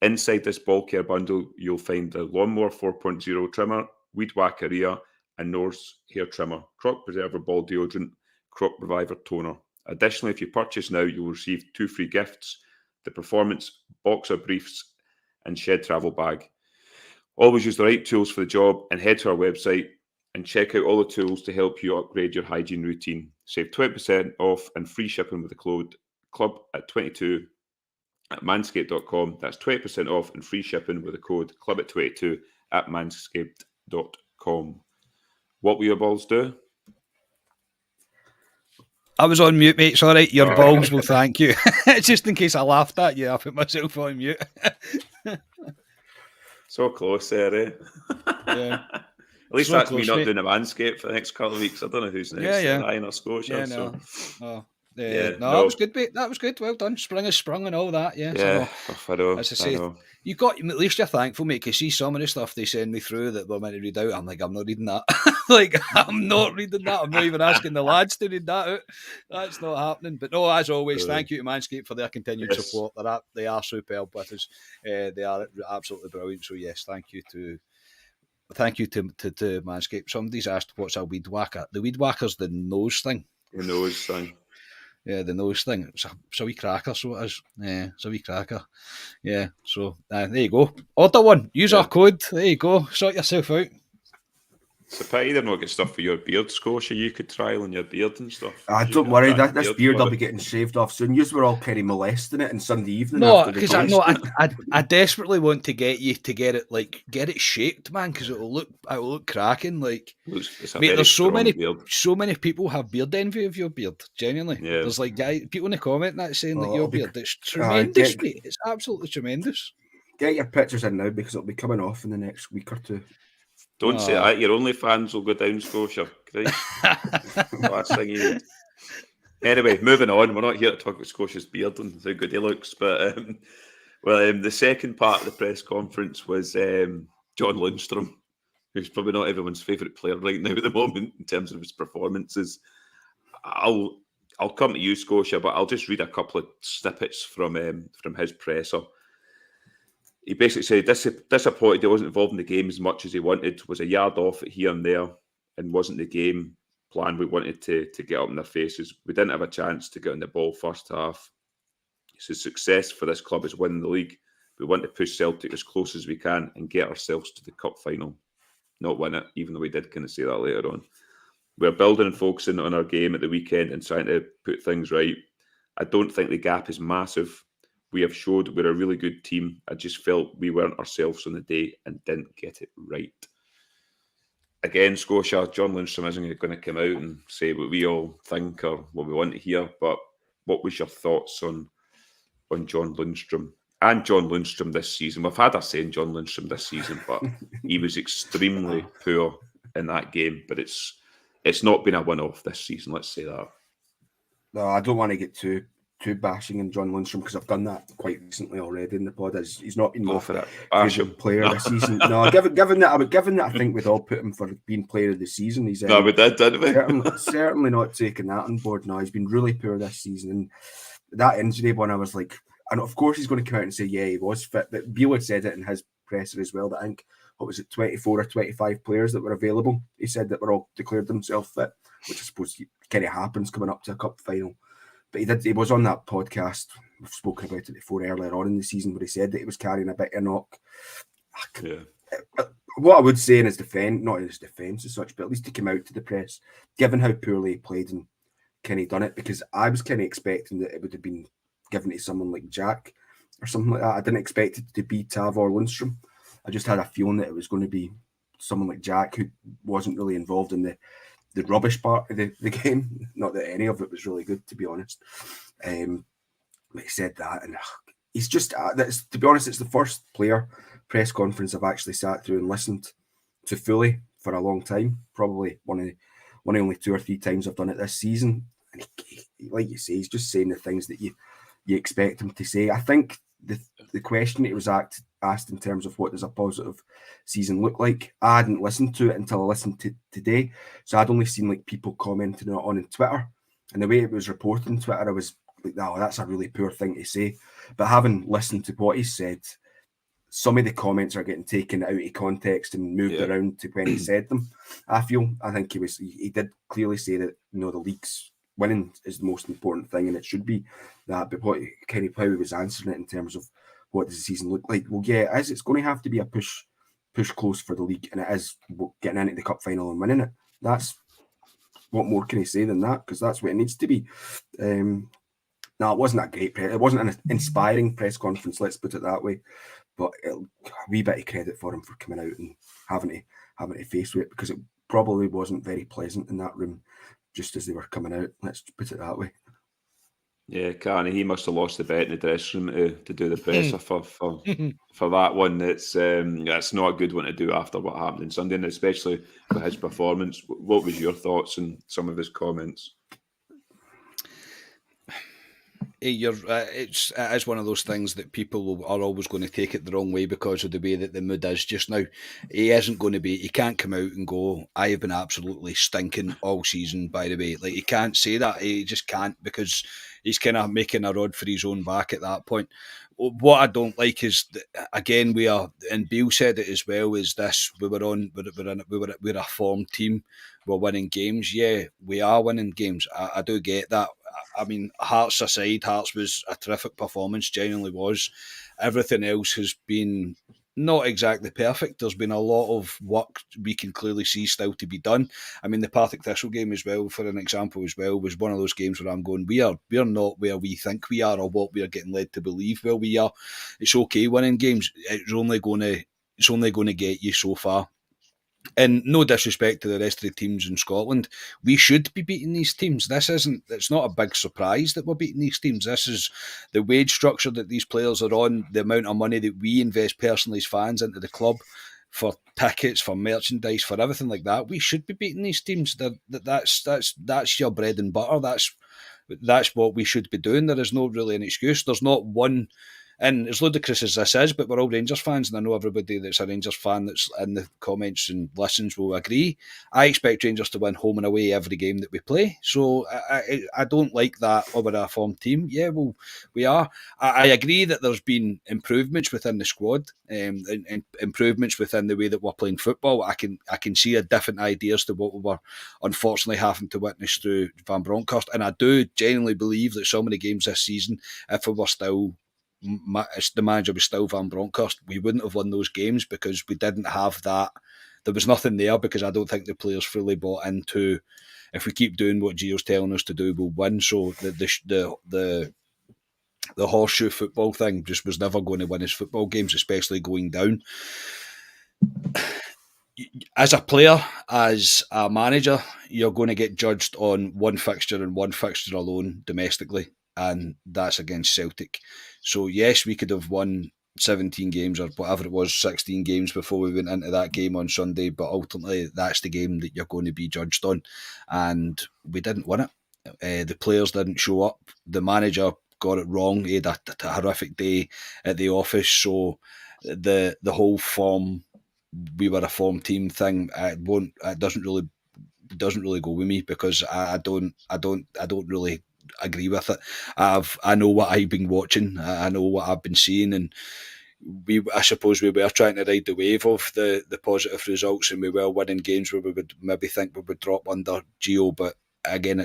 Inside this ball care bundle, you'll find the Lawnmower 4.0 trimmer, Weed Whacker ear, and Norse hair trimmer, Crop Preserver ball deodorant, Crop Reviver toner. Additionally, if you purchase now, you'll receive 2 free gifts, the Performance Boxer Briefs and Shed Travel Bag. Always use the right tools for the job and head to our website and check out all the tools to help you upgrade your hygiene routine. Save 20% off and free shipping with the code CLUB at 22 at manscaped.com. That's 20% off and free shipping with the code CLUB at 22 at manscaped.com. What will your balls do? I was on mute, mate. Sorry, your balls will thank you. Just in case I laughed at you, I put myself on mute. So close there, eh? Yeah. At least So that's me close, not mate. doing a manscape for the next couple of weeks. I don't know who's next. Yeah. Ryan or Scotia. Yeah, So no. yeah, No, that was good, mate. That was good. Well done. Spring is sprung and all that. Yes, I yeah, know. I know. As I I say, know. you got at least you're thankful, mate. Because see some of the stuff they send me through that we're meant to read out. I'm like, I'm not reading that. Like, I'm not reading that. I'm not even asking the lads to read that out. That's not happening. But no, as always, thank you to Manscaped for their continued Yes. support. They are superb with us. They are absolutely brilliant. So yes, thank you to Manscaped. Somebody's asked what's a weed whacker. The weed whacker's the nose thing. The nose thing. Yeah, the nose thing. It's a wee cracker, so it is. Yeah, it's a wee cracker. Yeah, so there you go. Order one. Use our code. There you go. Sort yourself out. It's a pity they're not get stuff for your beard, Scotia. You could trial on your beard and stuff. Don't worry, this beard will be getting shaved off soon. You were all kind of molesting it on Sunday evening. No, because I desperately want to get you to get it shaped, man, because it'll look cracking. Like, mate, there's so many people have beard envy of your beard. Genuinely, there's like people in the comment that saying that your beard, it's tremendous, mate. It's absolutely tremendous. Get your pictures in now because it'll be coming off in the next week or two. Don't say that. Your OnlyFans will go down, Scotia. Last thing you need. Anyway, moving on. We're not here to talk about Scotia's beard and how good he looks, but the second part of the press conference was John Lundstrom, who's probably not everyone's favourite player right now at the moment in terms of his performances. I'll come to you, Scotia, but I'll just read a couple of snippets from his presser. He basically said, disappointed he wasn't involved in the game as much as he wanted, was a yard off it here and there, and wasn't the game plan we wanted to get up in their faces. We didn't have a chance to get on the ball first half. He says, success for this club is winning the league. We want to push Celtic as close as we can and get ourselves to the cup final. Not win it, even though we did kind of say that later on. We're building and focusing on our game at the weekend and trying to put things right. I don't think the gap is massive. We have showed we're a really good team. I just felt we weren't ourselves on the day and didn't get it right. Again, Scotia, John Lundstrom isn't going to come out and say what we all think or what we want to hear, but what was your thoughts on John Lundstrom and John Lundstrom this season? We've had our say in John Lundstrom this season, but he was extremely poor in that game. But it's not been a one-off this season, let's say that. No, I don't want to get too bashing in John Lundstrom because I've done that quite recently already in the pod. He's not been my favourite player this season. No, given that I think we'd all put him for being player of the season. He's no, we did, didn't we? certainly not taking that on board. No, he's been really poor this season, and that injury one, I was like, and of course he's going to come out and say, yeah, he was fit. But Beale had said it in his presser as well. That I think 24 or 25 players that were available. He said that were all declared themselves fit, which I suppose kind of happens coming up to a cup final. But he was on that podcast. We've spoken about it before earlier on in the season, where he said that he was carrying a bit of knock. Yeah. What I would say in his defence, not in his defence as such, but at least he came out to the press, given how poorly he played and Kenny done it, because I was kind of expecting that it would have been given to someone like Jack or something like that. I didn't expect it to be Tav or Lundstrom. I just had a feeling that it was going to be someone like Jack, who wasn't really involved in the rubbish part of the game. Not that any of it was really good, to be honest. But he said that, and he's just, to be honest, it's the first player press conference I've actually sat through and listened to fully for a long time. Probably one of only 2 or 3 times I've done it this season. And he, like you say, he's just saying the things that you expect him to say. I think the question that was asked in terms of what does a positive season look like, I hadn't listened to it until I listened to today. So I'd only seen like people commenting on Twitter, and the way it was reported on Twitter, I was like, no, that's a really poor thing to say. But having listened to what he said, some of the comments are getting taken out of context and moved around to when he said them. I think he did clearly say that, you know, the league's winning is the most important thing, and it should be that. But what kind of how he was answering it in terms of what does the season look like? Well, yeah, it's going to have to be a push close for the league, and it is getting into the cup final and winning it. That's what more can he say than that? Because that's what it needs to be. No, it wasn't a great it wasn't an inspiring press conference. Let's put it that way. But a wee bit of credit for him for coming out and having to face with it, because it probably wasn't very pleasant in that room just as they were coming out. Let's put it that way. Yeah, Carney, he must have lost the bet in the dressing room to do the presser for that one. It's not a good one to do after what happened on Sunday, and especially with his performance. What was your thoughts on some of his comments? It is one of those things that people are always going to take it the wrong way because of the way that the mood is just now. He can't come out and go, I have been absolutely stinking all season, by the way. Like, he can't say that. He just can't, because he's kind of making a rod for his own back at that point. What I don't like is that, again, we are, and Beale said it as well, is this: we're a formed team, we're winning games. Yeah, we are winning games. I do get that. I mean, Hearts aside, Hearts was a terrific performance, genuinely was. Everything else has been not exactly perfect. There's been a lot of work we can clearly see still to be done. I mean, the Partick Thistle game as well, for an example as well, was one of those games where I'm going, we're not where we think we are or what we are getting led to believe where we are. It's okay winning games. It's only going to get you so far. And no disrespect to the rest of the teams in Scotland, we should be beating these teams. It's not a big surprise that we're beating these teams. This is the wage structure that these players are on, the amount of money that we invest personally as fans into the club for tickets, for merchandise, for everything like that. We should be beating these teams. That's your bread and butter. That's what we should be doing. There is no really an excuse. There's not one. And as ludicrous as this is, but we're all Rangers fans, and I know everybody that's a Rangers fan that's in the comments and listens will agree. I expect Rangers to win home and away every game that we play. So I don't like that. Oh, we're a formed team. Yeah, well, we are. I agree that there's been improvements within the squad, and improvements within the way that we're playing football. I can see a different ideas to what we were unfortunately having to witness through Van Bronckhorst. And I do genuinely believe that so many games this season, if we were still the manager was still Van Bronckhorst, we wouldn't have won those games because we didn't have that. There was nothing there because I don't think the players fully bought into, if we keep doing what Gio's telling us to do, we'll win. So the horseshoe football thing just was never going to win his football games, especially going down. As a player, as a manager, you're going to get judged on one fixture and one fixture alone domestically, and that's against Celtic. So yes, we could have won 17 games or whatever it was, 16 games before we went into that game on Sunday, but ultimately that's the game that you're going to be judged on, and we didn't win it. The players didn't show up. The manager got it wrong. He had a horrific day at the office, so the whole form, we were a form team thing, it doesn't really go with me, because I don't really agree with it. I know what I've been watching, I know what I've been seeing, and I suppose we were trying to ride the wave of the positive results, and we were winning games where we would maybe think we would drop under Gio, but again,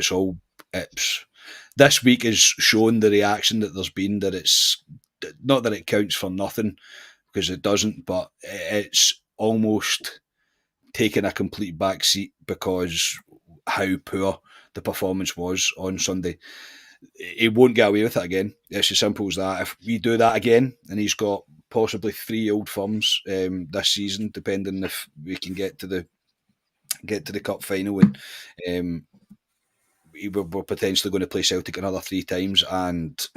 this week has shown the reaction that there's been, that it's not that it counts for nothing, because it doesn't, but it's almost taken a complete back seat because how poor the performance was on Sunday. He won't get away with it again. It's as simple as that. If we do that again, and he's got possibly 3 old firms this season, depending if we can get to the cup final, and we're potentially going to play Celtic another 3 times, and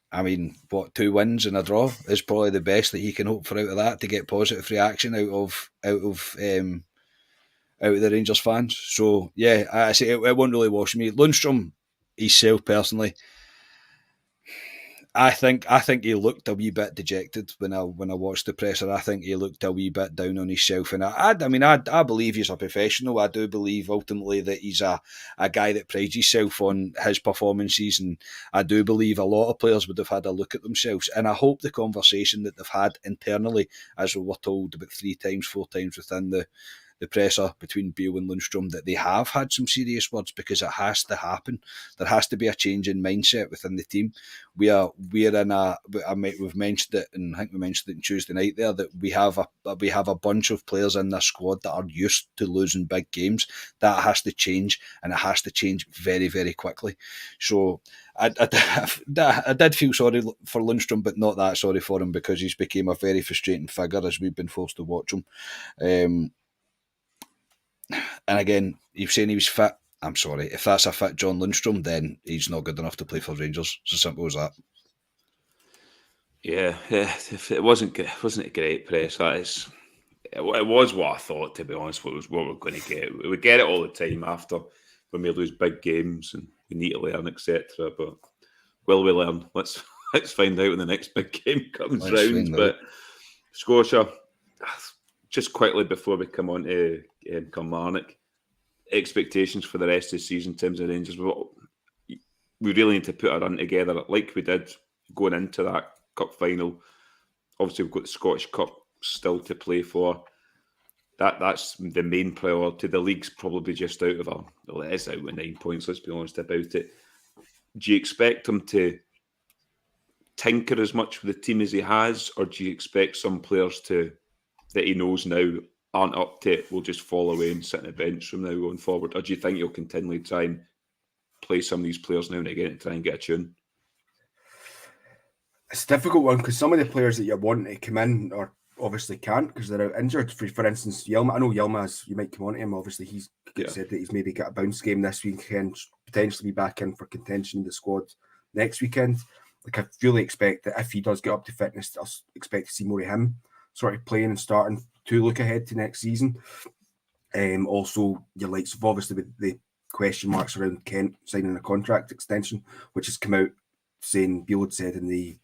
I mean, 2 wins and a draw is probably the best that he can hope for out of that, to get positive reaction out of the Rangers fans. So yeah, I say it won't really wash me. Lundstrom himself personally, I think he looked a wee bit dejected when I watched the presser. I think he looked a wee bit down on himself, and I believe he's a professional. I do believe ultimately that he's a guy that prides himself on his performances, and I do believe a lot of players would have had a look at themselves. And I hope the conversation that they've had internally, as we were told about 4 times within the presser between Beale and Lundstrom, that they have had some serious words, because it has to happen. There has to be a change in mindset within the team. We've mentioned it, and I think we mentioned it on Tuesday night there, that we have a bunch of players in this squad that are used to losing big games. That has to change, and it has to change very, very quickly. So I did feel sorry for Lundstrom, but not that sorry for him, because he's became a very frustrating figure as we've been forced to watch him. And again, you've saying he was fit. I'm sorry. If that's a fit John Lundstrom, then he's not good enough to play for Rangers. It's as simple as that. Yeah, if it wasn't a great press. It was what I thought, to be honest. What we're going to get. We get it all the time after when we lose big games and we need to learn, etc. But will we learn? Let's find out when the next big game comes round. But Scotia, just quickly before we come on to Kilmarnock, expectations for the rest of the season in terms of Rangers. We really need to put a run together like we did going into that cup final. Obviously, we've got the Scottish Cup still to play for. That's the main priority. The league's probably just out of it is out with 9 points, let's be honest about it. Do you expect him to tinker as much with the team as he has, or do you expect some players that he knows now aren't up to it, will just fall away and sit on the bench from now going forward? Or do you think he'll continually try and play some of these players now and again to try and get a tune? It's a difficult one because some of the players that you want to come in or obviously can't because they're out injured. For instance, Yilmaz. I know Yilmaz, you might come on to him. Obviously, he's said that he's maybe got a bounce game this weekend, potentially be back in for contention in the squad next weekend. Like, I fully expect that if he does get up to fitness, I'll expect to see more of him sort of playing and starting to look ahead to next season. Also, your likes of obviously the question marks around Kent signing a contract extension, which has come out saying Beale had said in the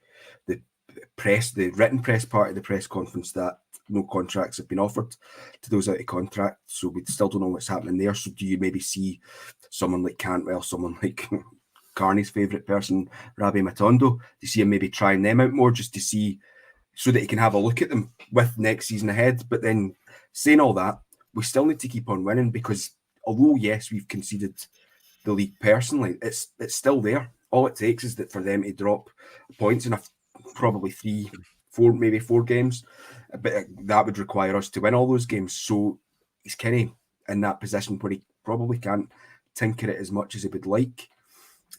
written press part of the press conference that no contracts have been offered to those out of contract. So we still don't know what's happening there. So do you maybe see someone like Cantwell, someone like Carney's favourite person, Rabbi Matondo, do you see him maybe trying them out more just to see so that he can have a look at them with next season ahead? But then saying all that, we still need to keep on winning because although, yes, we've conceded the league personally, it's still there. All it takes is that for them to drop points in probably 3, 4, maybe 4 games, but that would require us to win all those games. So he's kind of in that position where he probably can't tinker it as much as he would like.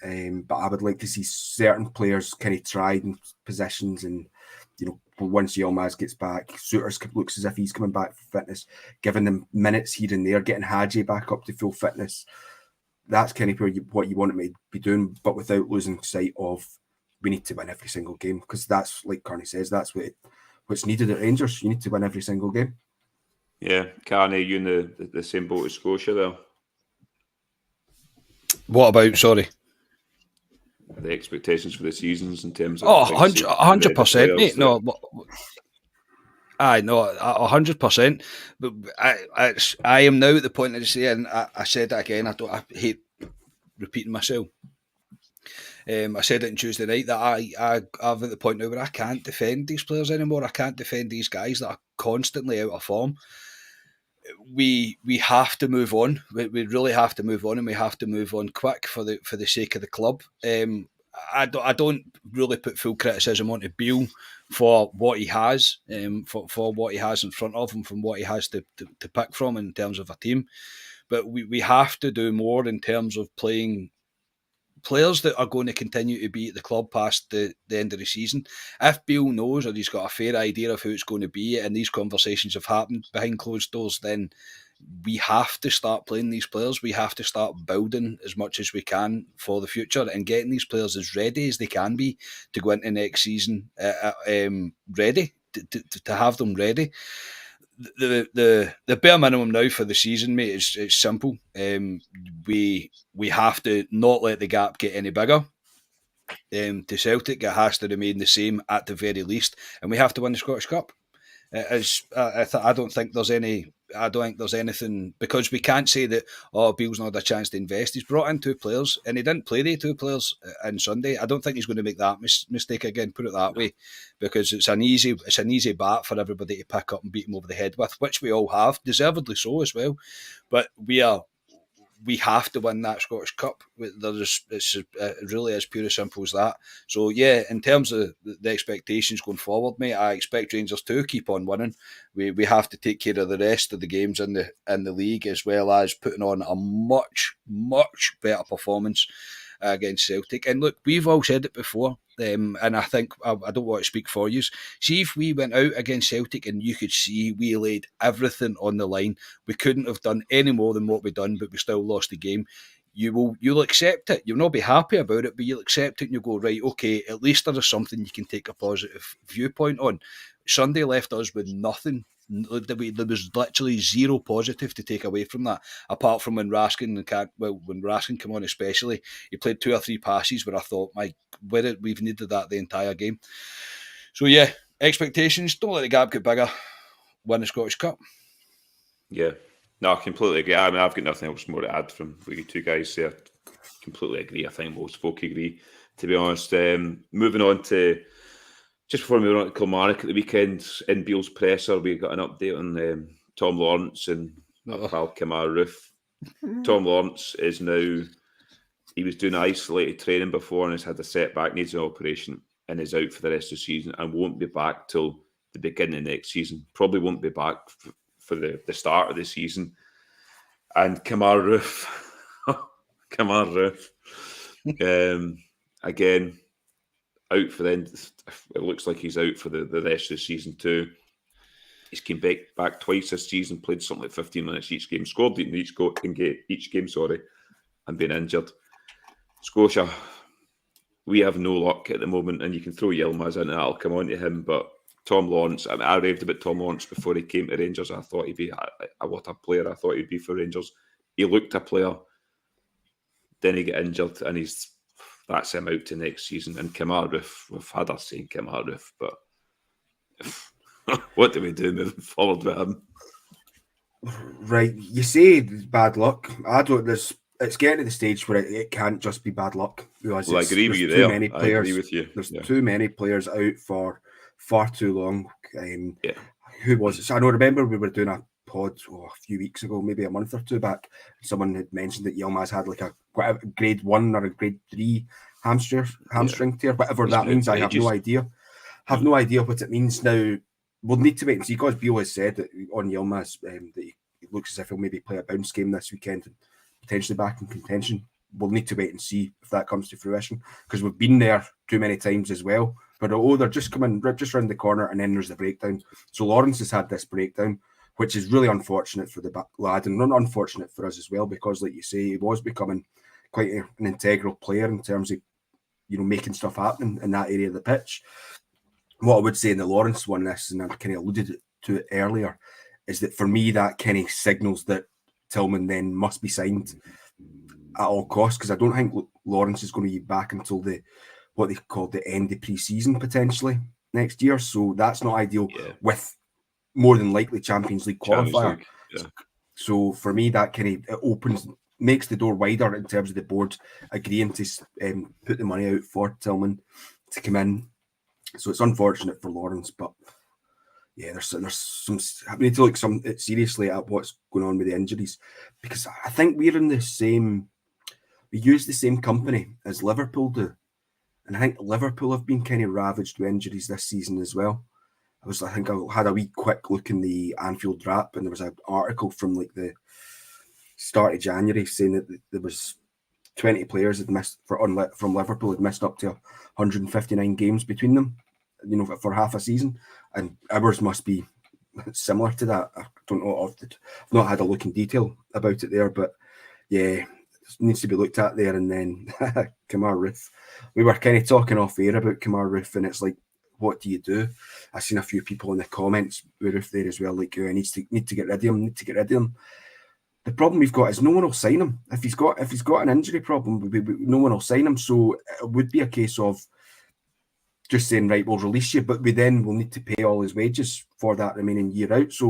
But I would like to see certain players kind of tried in positions, and once Yilmaz gets back, Souters looks as if he's coming back for fitness, giving them minutes here and there, getting Hadji back up to full fitness. That's kind of what you want him to be doing, but without losing sight of we need to win every single game, because that's, like Carney says, that's what's needed at Rangers. You need to win every single game. Yeah, Carney, you in the same boat as Scotia there? What about, sorry? The expectations for the seasons in terms of 100%, mate. No, I know 100%. But I am now at the point of saying, I said that again. I hate repeating myself. I said it on Tuesday night that I'm at the point now where I can't defend these players anymore. I can't defend these guys that are constantly out of form. We have to move on. We really have to move on, and we have to move on quick for the sake of the club. I don't really put full criticism onto Beale for what he has, for what he has in front of him, from what he has to pick from in terms of a team. But we have to do more in terms of playing players that are going to continue to be at the club past the end of the season. If Beale knows, or he's got a fair idea of who it's going to be, and these conversations have happened behind closed doors, then we have to start playing these players. We have to start building as much as we can for the future and getting these players as ready as they can be to go into next season, ready, to have them ready. The bare minimum now for the season, mate, is simple. We have to not let the gap get any bigger. To Celtic, it has to remain the same at the very least, and we have to win the Scottish Cup. I don't think there's anything, because we can't say that Beale's not had a chance to invest. He's brought in 2 players, and he didn't play the 2 players on Sunday. I don't think he's going to make that mistake again. Put it that way, because it's an easy bat for everybody to pick up and beat him over the head with, which we all have, deservedly so as well. But we have to win that Scottish Cup. It's really as pure as simple as that. So yeah, in terms of the expectations going forward, mate, I expect Rangers to keep on winning. We have to take care of the rest of the games in the league, as well as putting on a much better performance against Celtic. And look, we've all said it before, and I think I don't want to speak for you. See, if we went out against Celtic and you could see we laid everything on the line, we couldn't have done any more than what we done, but we still lost the game. You'll accept it. You'll not be happy about it, but you'll accept it and you'll go, right, okay, at least there is something you can take a positive viewpoint on. Sunday left us with nothing. There was literally zero positive to take away from that, apart from when Raskin came on especially, he played 2 or 3 passes where I thought, we've needed that the entire game. So yeah, expectations, don't let the gap get bigger, win the Scottish Cup. Yeah. No, I completely agree. I mean, I've got nothing else more to add from what you two guys say. I completely agree. I think most folk agree, to be honest. Moving on to, just before we move on to Kilmarnock at the weekend, in Beale's presser, we got an update on Tom Lawrence and our pal Kamar Roof. Tom Lawrence is now, he was doing isolated training before and has had a setback, needs an operation, and is out for the rest of the season and won't be back till the beginning of next season. Probably won't be back for the start of the season. And Kamar Roof, again, out for the end. It looks like he's out for the rest of the season too. He's came back twice this season, played something like 15 minutes each game, scored in each game, and been injured. Scotia, we have no luck at the moment, and you can throw Yilmaz in, I'll come on to him, but Tom Lawrence, I raved about Tom Lawrence before he came to Rangers. I thought he'd be what a player I thought he'd be for Rangers. He looked a player, then he got injured, and that's him out to next season. And Kamar Roof, we've had our saying Kamar Roof, but what do we do moving forward with him? Right, you say bad luck. It's getting to the stage where it can't just be bad luck. I agree with you there. I agree with you. There's too many players out for far too long. Who was it? So I remember we were doing a pod a few weeks ago, maybe a month or two back. Someone had mentioned that Yilmaz had like a grade 1 or a grade 3 hamstring tear, whatever that means. I have no idea. Have no idea what it means now. We'll need to wait and see, because Beale has said that on Yilmaz that he looks as if he'll maybe play a bounce game this weekend and potentially back in contention. We'll need to wait and see if that comes to fruition, because we've been there too many times as well. But they're just coming just round the corner, and then there's the breakdown. So Lawrence has had this breakdown, which is really unfortunate for the lad, and not unfortunate for us as well, because, like you say, he was becoming quite an integral player in terms of, making stuff happen in that area of the pitch. What I would say in the Lawrence one, and I kind of alluded to it earlier, is that for me that kind of signals that Tillman then must be signed at all costs, because I don't think Lawrence is going to be back until what they call the end of pre-season potentially next year. So that's not ideal with more than likely Champions League qualifier. So for me, that kind of makes the door wider in terms of the board agreeing to put the money out for Tillman to come in. So it's unfortunate for Lawrence, but yeah, there's some. We need to look seriously at what's going on with the injuries, because I think we're in the same. We use the same company as Liverpool do, and I think Liverpool have been kind of ravaged with injuries this season as well. I think I had a wee quick look in the Anfield Wrap, and there was an article from like the start of January saying that there was 20 players had missed from Liverpool had missed up to 159 games between them, for half a season, and ours must be similar to that. I don't know. I've not had a look in detail about it there, but yeah, it needs to be looked at there. And then Kamar Roof, we were kind of talking off air about Kamar Roof, and it's like, what do you do? I've seen a few people in the comments with Roof there as well, like, I need to get rid of him. The problem we've got is no one will sign him. If he's got an injury problem, no one will sign him. So it would be a case of just saying, right, we'll release you, but we then will need to pay all his wages for that remaining year out. So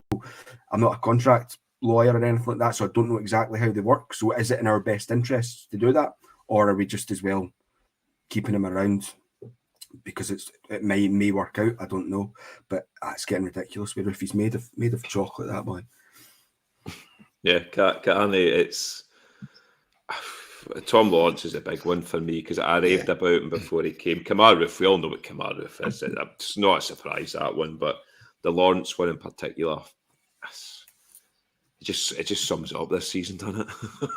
I'm not a contract lawyer or anything like that, so I don't know exactly how they work. So is it in our best interests to do that, or are we just as well keeping him around because it may work out? I don't know, but it's getting ridiculous. Where if he's made of chocolate, that boy. Yeah, Kahane, it's Tom Lawrence is a big one for me, because I raved about him before he came. Kamar Roof, we all know what Kamar Roof is. It's not a surprise, that one, but the Lawrence one in particular, it just sums up this season, doesn't it?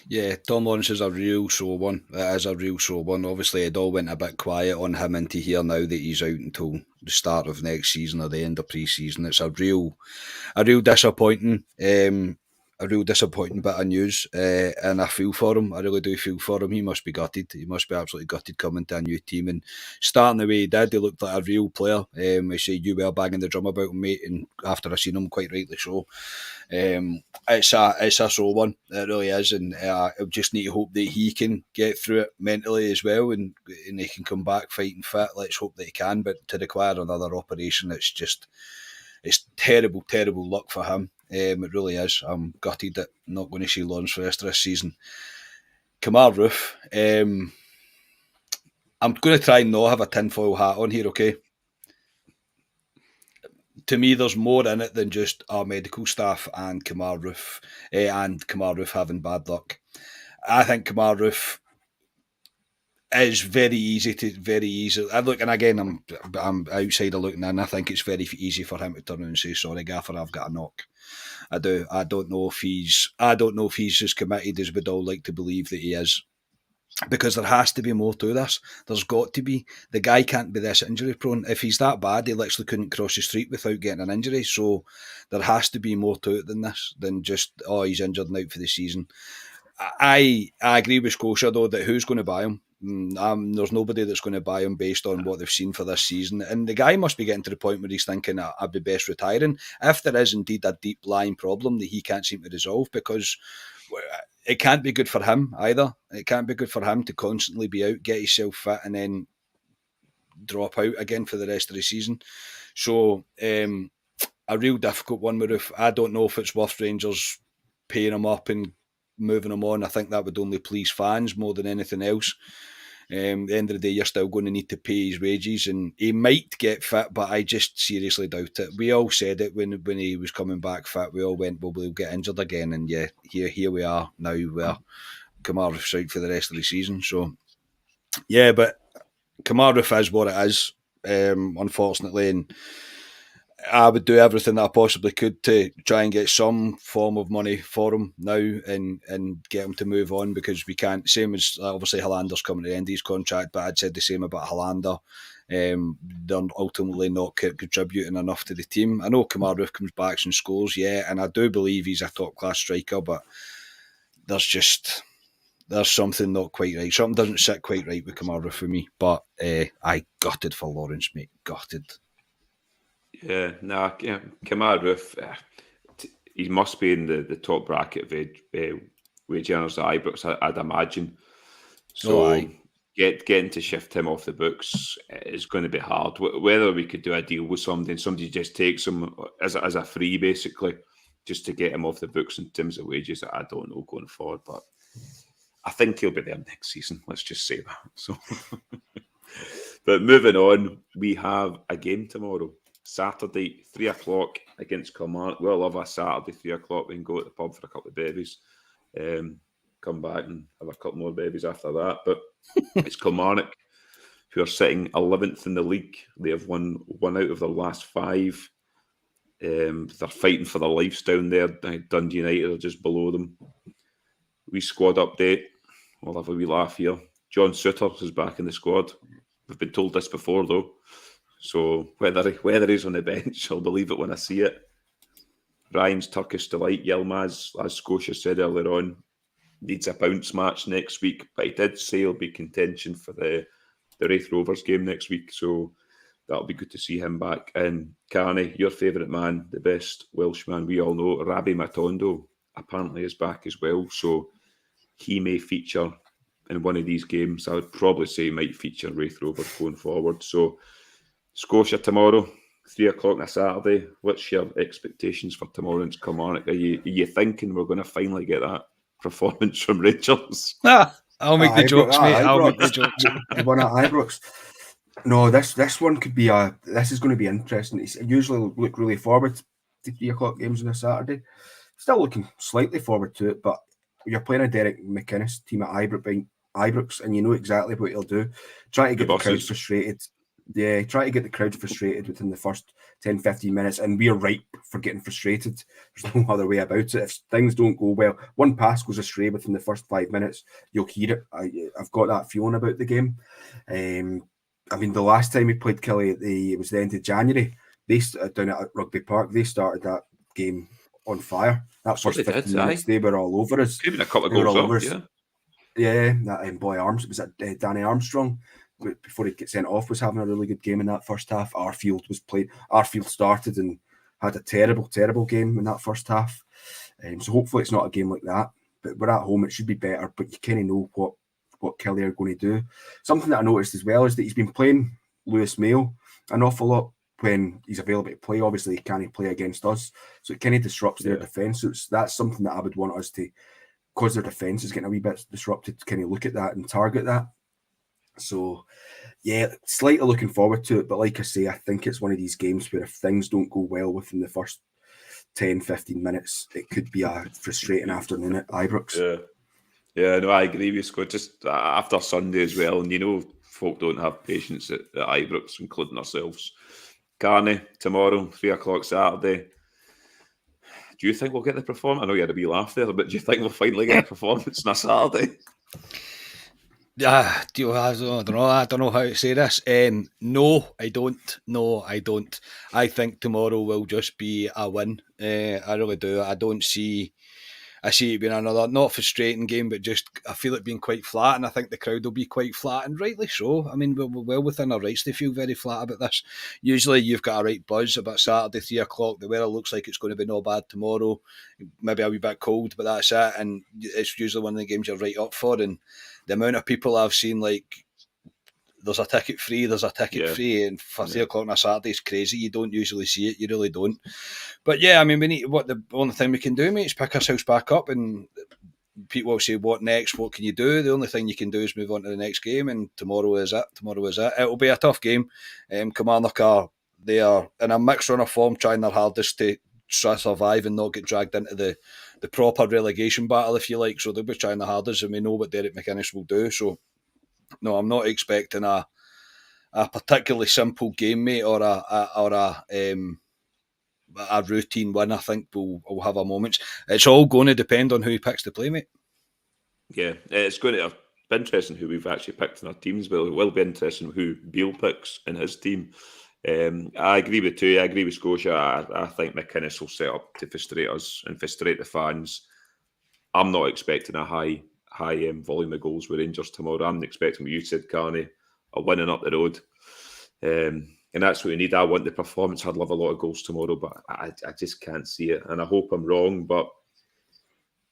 Yeah, Tom Lawrence is a real slow one. It is a real slow one. Obviously, it all went a bit quiet on him into here now that he's out until the start of next season or the end of pre-season. It's a real disappointing. A real disappointing bit of news, and I feel for him. I really do feel for him. He must be gutted. He must be absolutely gutted coming to a new team and starting the way he did. He looked like a real player. I say you were banging the drum about him, mate, and after I seen him, quite rightly so. It's a slow one. It really is, and I just need to hope that he can get through it mentally as well, and he can come back fighting fit. Let's hope that he can. But to require another operation, it's terrible luck for him. It really is. I'm gutted that I'm not going to see Lawrence for the rest of this season. Kamar Roof. I'm going to try and not have a tinfoil hat on here, okay? To me, there's more in it than just our medical staff and Kamar Roof having bad luck. I think Kamar Roof is very easy. I look, and again, I'm outside of looking in. I think it's very easy for him to turn around and say, "Sorry, Gaffer, I've got a knock." I do. I don't know if he's as committed as we'd all like to believe that he is. Because there has to be more to this. There's got to be. The guy can't be this injury prone. If he's that bad, he literally couldn't cross the street without getting an injury. So there has to be more to it than this, than just, he's injured and out for the season. I agree with Scotia, though, that who's going to buy him? There's nobody that's going to buy him based on what they've seen for this season. And the guy must be getting to the point where he's thinking, I'd be best retiring. If there is indeed a deep lying problem that he can't seem to resolve, because it can't be good for him either. It can't be good for him to constantly be out, get himself fit, and then drop out again for the rest of the season. So a real difficult one with Roof. I don't know if it's worth Rangers paying him up and moving him on. I think that would only please fans more than anything else. At the end of the day, you're still going to need to pay his wages, and he might get fit, but I just seriously doubt it. We all said it when he was coming back fit. We all went, well, we'll get injured again, and yeah, here we are now, where Kamar Roof's out for the rest of the season. So yeah, but Kamar Roof is what it is, unfortunately, and I would do everything that I possibly could to try and get some form of money for him now and get him to move on, because we can't, same as obviously Hollander's coming to the end of his contract, but I'd said the same about Hollander. They're ultimately not contributing enough to the team. I know Kamar Roof comes back and scores, yeah, and I do believe he's a top-class striker, but there's something not quite right. Something doesn't sit quite right with Kamar Roof for me, but I gutted for Lawrence, mate. Gutted. Yeah, Kamar Roof, he must be in the top bracket of wage earners at Ibrox, I'd imagine. So getting to shift him off the books is going to be hard. Whether we could do a deal with somebody and somebody just takes him as a free, basically, just to get him off the books in terms of wages, I don't know going forward. But I think he'll be there next season. Let's just say that. So, but moving on, we have a game tomorrow. Saturday, 3:00 against Kilmarnock. We'll love a Saturday, 3:00. We can go to the pub for a couple of babies, come back and have a couple more babies after that. But it's Kilmarnock, who are sitting 11th in the league. They have won one out of their last 5. They're fighting for their lives down there. Dundee United are just below them. Wee squad update. We'll have a wee laugh here. John Suter is back in the squad. We've been told this before, though. So whether he's on the bench, I'll believe it when I see it. Ryan's Turkish Delight, Yilmaz, as Scotia said earlier on, needs a bounce match next week. But he did say he'll be contention for the Wraith Rovers game next week. So that'll be good to see him back. And Carney, your favourite man, the best Welshman we all know, Rabi Matondo, apparently is back as well. So he may feature in one of these games. I would probably say he might feature Wraith Rovers going forward. So Scotia tomorrow, 3:00 on a Saturday. What's your expectations for tomorrow against Kilmarnock? Are you thinking we're going to finally get that performance from Rangers? I'll make the jokes, mate. I'll make the jokes. The one at Ibrox. No, this one could be this is going to be interesting. I usually look really forward to 3:00 games on a Saturday. Still looking slightly forward to it, but you're playing a Derek McInnes team at Ibrox, and you know exactly what he'll do. Trying to get the crowd frustrated. Yeah, try to get the crowd frustrated within the first 10, 15 minutes, and we're ripe for getting frustrated. There's no other way about it. If things don't go well, one pass goes astray within the first 5 minutes, you'll hear it. I've got that feeling about the game. I mean, the last time we played Killie, it was the end of January. They down at Rugby Park, they started that game on fire. That first 15 minutes, they were all over us. Could have been a couple of goals up, yeah. Yeah, that boy Arms, was that Danny Armstrong, before he gets sent off, was having a really good game in that first half. Arfield started and had a terrible, terrible game in that first half. So hopefully it's not a game like that. But we're at home, it should be better. But you kind of know what Killie are going to do. Something that I noticed as well is that he's been playing Lewis Mayo an awful lot when he's available to play. Obviously, he can't play against us, so it kind of disrupts their defence. So that's something that I would want us to, because their defence is getting a wee bit disrupted, to kind of look at that and target that. So, yeah, slightly looking forward to it. But like I say, I think it's one of these games where if things don't go well within the first 10, 15 minutes, it could be a frustrating afternoon at Ibrox. Yeah, no, I agree with you, Scott. Just after Sunday as well, and folk don't have patience at Ibrox, including ourselves. Carney, tomorrow, 3:00 Saturday. Do you think we'll get the performance? I know you had a wee laugh there, but do you think we'll finally get a performance on a Saturday? I don't know how to say this. No, I don't. I think tomorrow will just be a win. I really do. I see it being another, not frustrating game, but just I feel it being quite flat, and I think the crowd will be quite flat, and rightly so. I mean, we're well within our rights to feel very flat about this. Usually you've got a right buzz about Saturday, 3:00. The weather looks like it's going to be no bad tomorrow. Maybe a wee bit cold, but that's it. And it's usually one of the games you're right up for. And the amount of people I've seen, like, there's a ticket free, and for 3:00 on a Saturday is crazy. You don't usually see it, you really don't. But yeah, I mean, the only thing we can do, mate, is pick ourselves back up, and people will say, what next? What can you do? The only thing you can do is move on to the next game, and tomorrow is it. It'll be a tough game. Kilmarnock they are in a mixed run of form, trying their hardest to survive and not get dragged into the proper relegation battle, if you like. So they'll be trying their hardest, and we know what Derek McInnes will do. So no, I'm not expecting a particularly simple game, mate, or a routine win. I think we'll have our moments. It's all going to depend on who he picks to play, mate. Yeah, it's going to be interesting who we've actually picked in our teams, but it will be interesting who Beale picks in his team. I agree with you. I agree with Scotia. I think McInnes will set up to frustrate us and frustrate the fans. I'm not expecting a high volume of goals with Rangers tomorrow. I'm expecting what you said, Carney, a winning up the road. And that's what we need. I want the performance. I'd love a lot of goals tomorrow, but I just can't see it. And I hope I'm wrong, but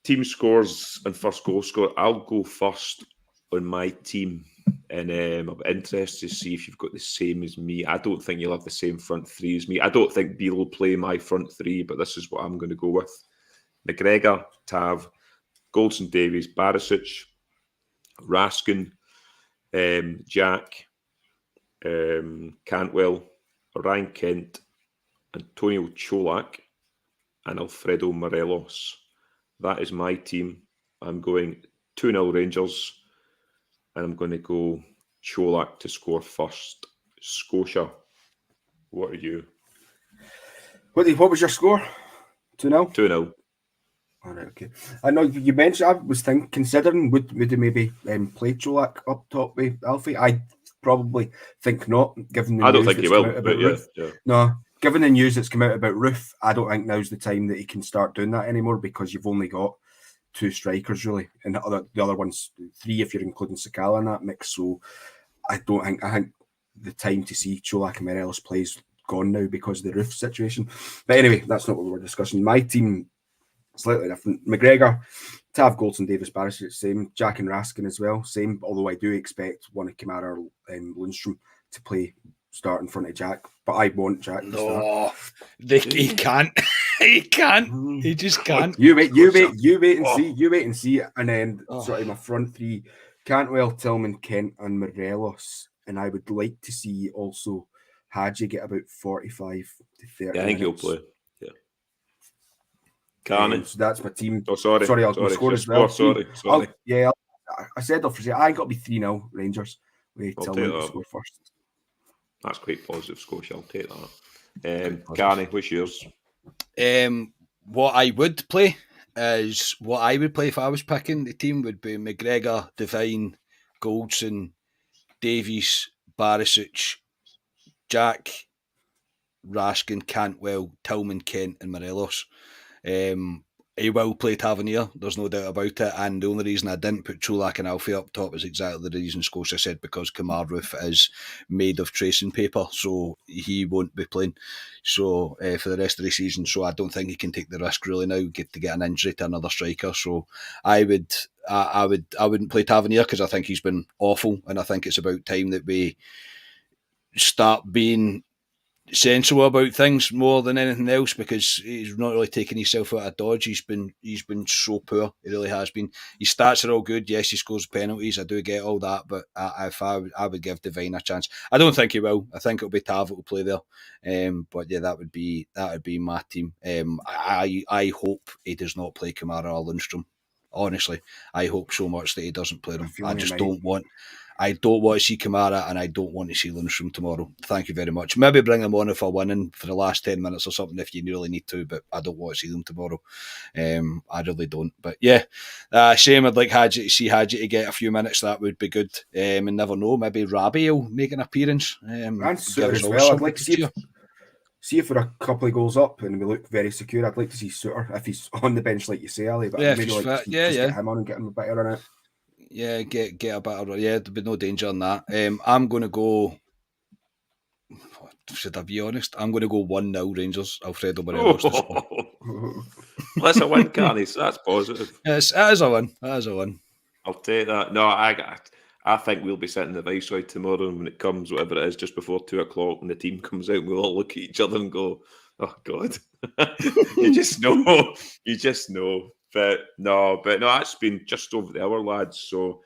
team scores and first goal score, I'll go first on my team. And I'm interested to see if you've got the same as me. I don't think you'll have the same front three as me. I don't think Beale will play my front three, but this is what I'm going to go with. McGregor, Tav, Goldson Davies, Barisic, Raskin, Jack, Cantwell, Ryan Kent, Antonio Cholak, and Alfredo Morelos. That is my team. I'm going 2-0 Rangers, and I'm going to go Cholak to score first. Scotia, what are you? What was your score? 2-0? 2-0. All right, okay. I know you mentioned, I was considering, would he maybe play Cholak up top with Alfie? I probably think not, given the I don't news think he that's come will, out about but Roof. yeah. No, given the news that's come out about Roof, I don't think now's the time that he can start doing that anymore, because you've only got two strikers, really, and the other one's three if you're including Sakala in that mix. So I think the time to see Cholak and Morelos play is gone now because of the Roof situation. But anyway, that's not what we were discussing. My team, slightly different. McGregor, Tav, Goldson, Davis, Barisic, same. Jack and Raskin as well, same. Although I do expect one of Kamara and Lundstrom to start in front of Jack. But I want Jack to start. He can't. He can't. He just can't. You wait and see. And then sort of my front three: Cantwell, Tillman, Kent, and Morelos. And I would like to see also Hadji get about 45 to 30. Yeah, I think he'll play. Carney. So that's my team. Oh, sorry. I'll score as well. Sorry. I said off for I ain't got to be 3-0 Rangers. Wait, Tillman to score first. That's quite positive, Scotia. I'll take that. Carney, what's yours? What I would play is what I would play if I was picking the team would be McGregor, Devine, Goldson, Davies, Barisic, Jack, Raskin, Cantwell, Tillman, Kent, and Morelos. He will play Tavernier, there's no doubt about it. And the only reason I didn't put Cholak and Alfie up top is exactly the reason Scotia said, because Kamar Roof is made of tracing paper, so he won't be playing for the rest of the season. So I don't think he can take the risk really now to get an injury to another striker. So I wouldn't play Tavernier because I think he's been awful, and I think it's about time that we start being sensible about things more than anything else, because he's not really taking himself out of dodge. He's been so poor. He really has been. His stats are all good. Yes, he scores penalties. I do get all that, but I would give Devine a chance. I don't think he will. I think it'll be Tav that will play there. But yeah, that would be my team. I hope he does not play Kamara or Lundstrom. Honestly, I hope so much that he doesn't play them. I just don't want to see Kamara, and I don't want to see Lundstrom tomorrow. Thank you very much. Maybe bring them on if I'm winning for the last 10 minutes or something if you really need to, but I don't want to see them tomorrow. I really don't. But yeah, shame. I'd like Hadji to get a few minutes. That would be good. And never know, maybe Rabi will make an appearance. And Suter as well. I'd like to see if we're a couple of goals up and we look very secure. I'd like to see Suter if he's on the bench, like you say, Ali. But yeah, I'd maybe like to get him on and get him a bit on it. Yeah, get a better. Yeah, there'd be no danger in that. I'm going to go. Should I be honest? I'm going to go 1-0 Rangers. Alfredo Morelos. That's a win, Carney. So that's positive. Yes, that is a win. That is a win. I'll take that. No, I think we'll be sitting the Viceroy tomorrow, and when it comes, whatever it is, just before 2:00, and the team comes out, we'll all look at each other and go, "Oh God!" You just know. You just know. But no, that's been just over the hour, lads. So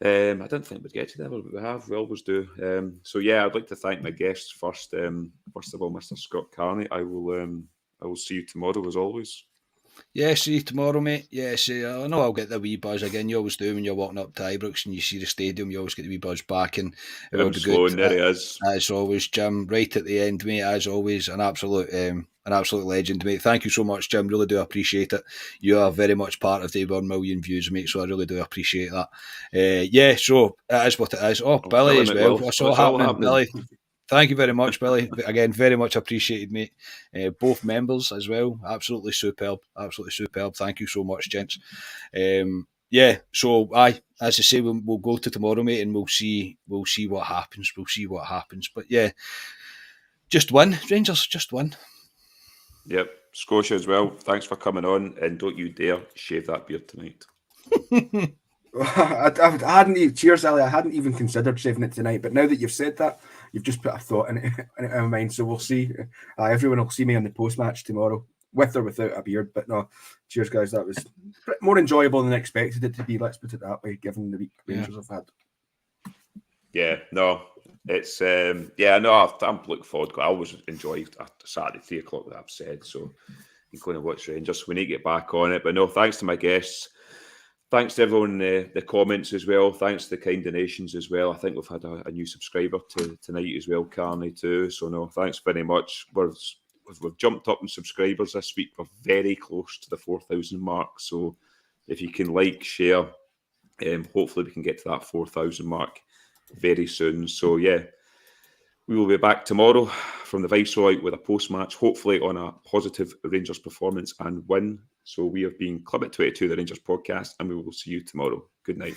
I didn't think we'd get to the hour, but we have. We always do. So yeah, I'd like to thank my guests first. First of all, Mr. Scott Carney. I will see you tomorrow as always. Yeah, see you tomorrow, mate. Yeah, see, I know I'll get the wee buzz again. You always do when you're walking up to Ibrox and you see the stadium. You always get the wee buzz back, and it will be good. There he is. As always, Jim, right at the end, mate. As always, an absolute legend, mate. Thank you so much, Jim. Really do appreciate it. You are very much part of the 1 million views, mate. So I really do appreciate that. Yeah, so it is what it is. Oh, Billy as well. What's all happening, Billy? Thank you very much, Billy. Again, very much appreciated, mate. Both members as well. Absolutely superb. Absolutely superb. Thank you so much, gents. Yeah, so as I say, we'll go to tomorrow, mate, and we'll see what happens. We'll see what happens. But yeah, just win, Rangers, just win. Yep, Scotia as well. Thanks for coming on, and don't you dare shave that beard tonight. I hadn't. Cheers, Ali. I hadn't even considered shaving it tonight, but now that you've said that, you've just put a thought in my mind. So we'll see. Everyone will see me on the post-match tomorrow, with or without a beard. But no, cheers, guys. That was more enjoyable than I expected it to be. Let's put it that way, given the week Rangers have had. Yeah, no, it's I'm looking forward. I always enjoy Saturday 3:00 that I've said. So I'm going to watch Rangers. We need to get back on it. But no, thanks to my guests. Thanks to everyone in the comments as well. Thanks to the kind donations as well. I think we've had a new subscriber tonight as well, Carney too. So no, thanks very much. We've jumped up in subscribers this week. We're very close to the 4,000 mark. So if you can share, hopefully we can get to that 4,000 mark very soon. So yeah, we will be back tomorrow from the Viceroy with a post-match, hopefully on a positive Rangers performance and win. So we have been Club at 22, the Rangers podcast, and we will see you tomorrow. Good night.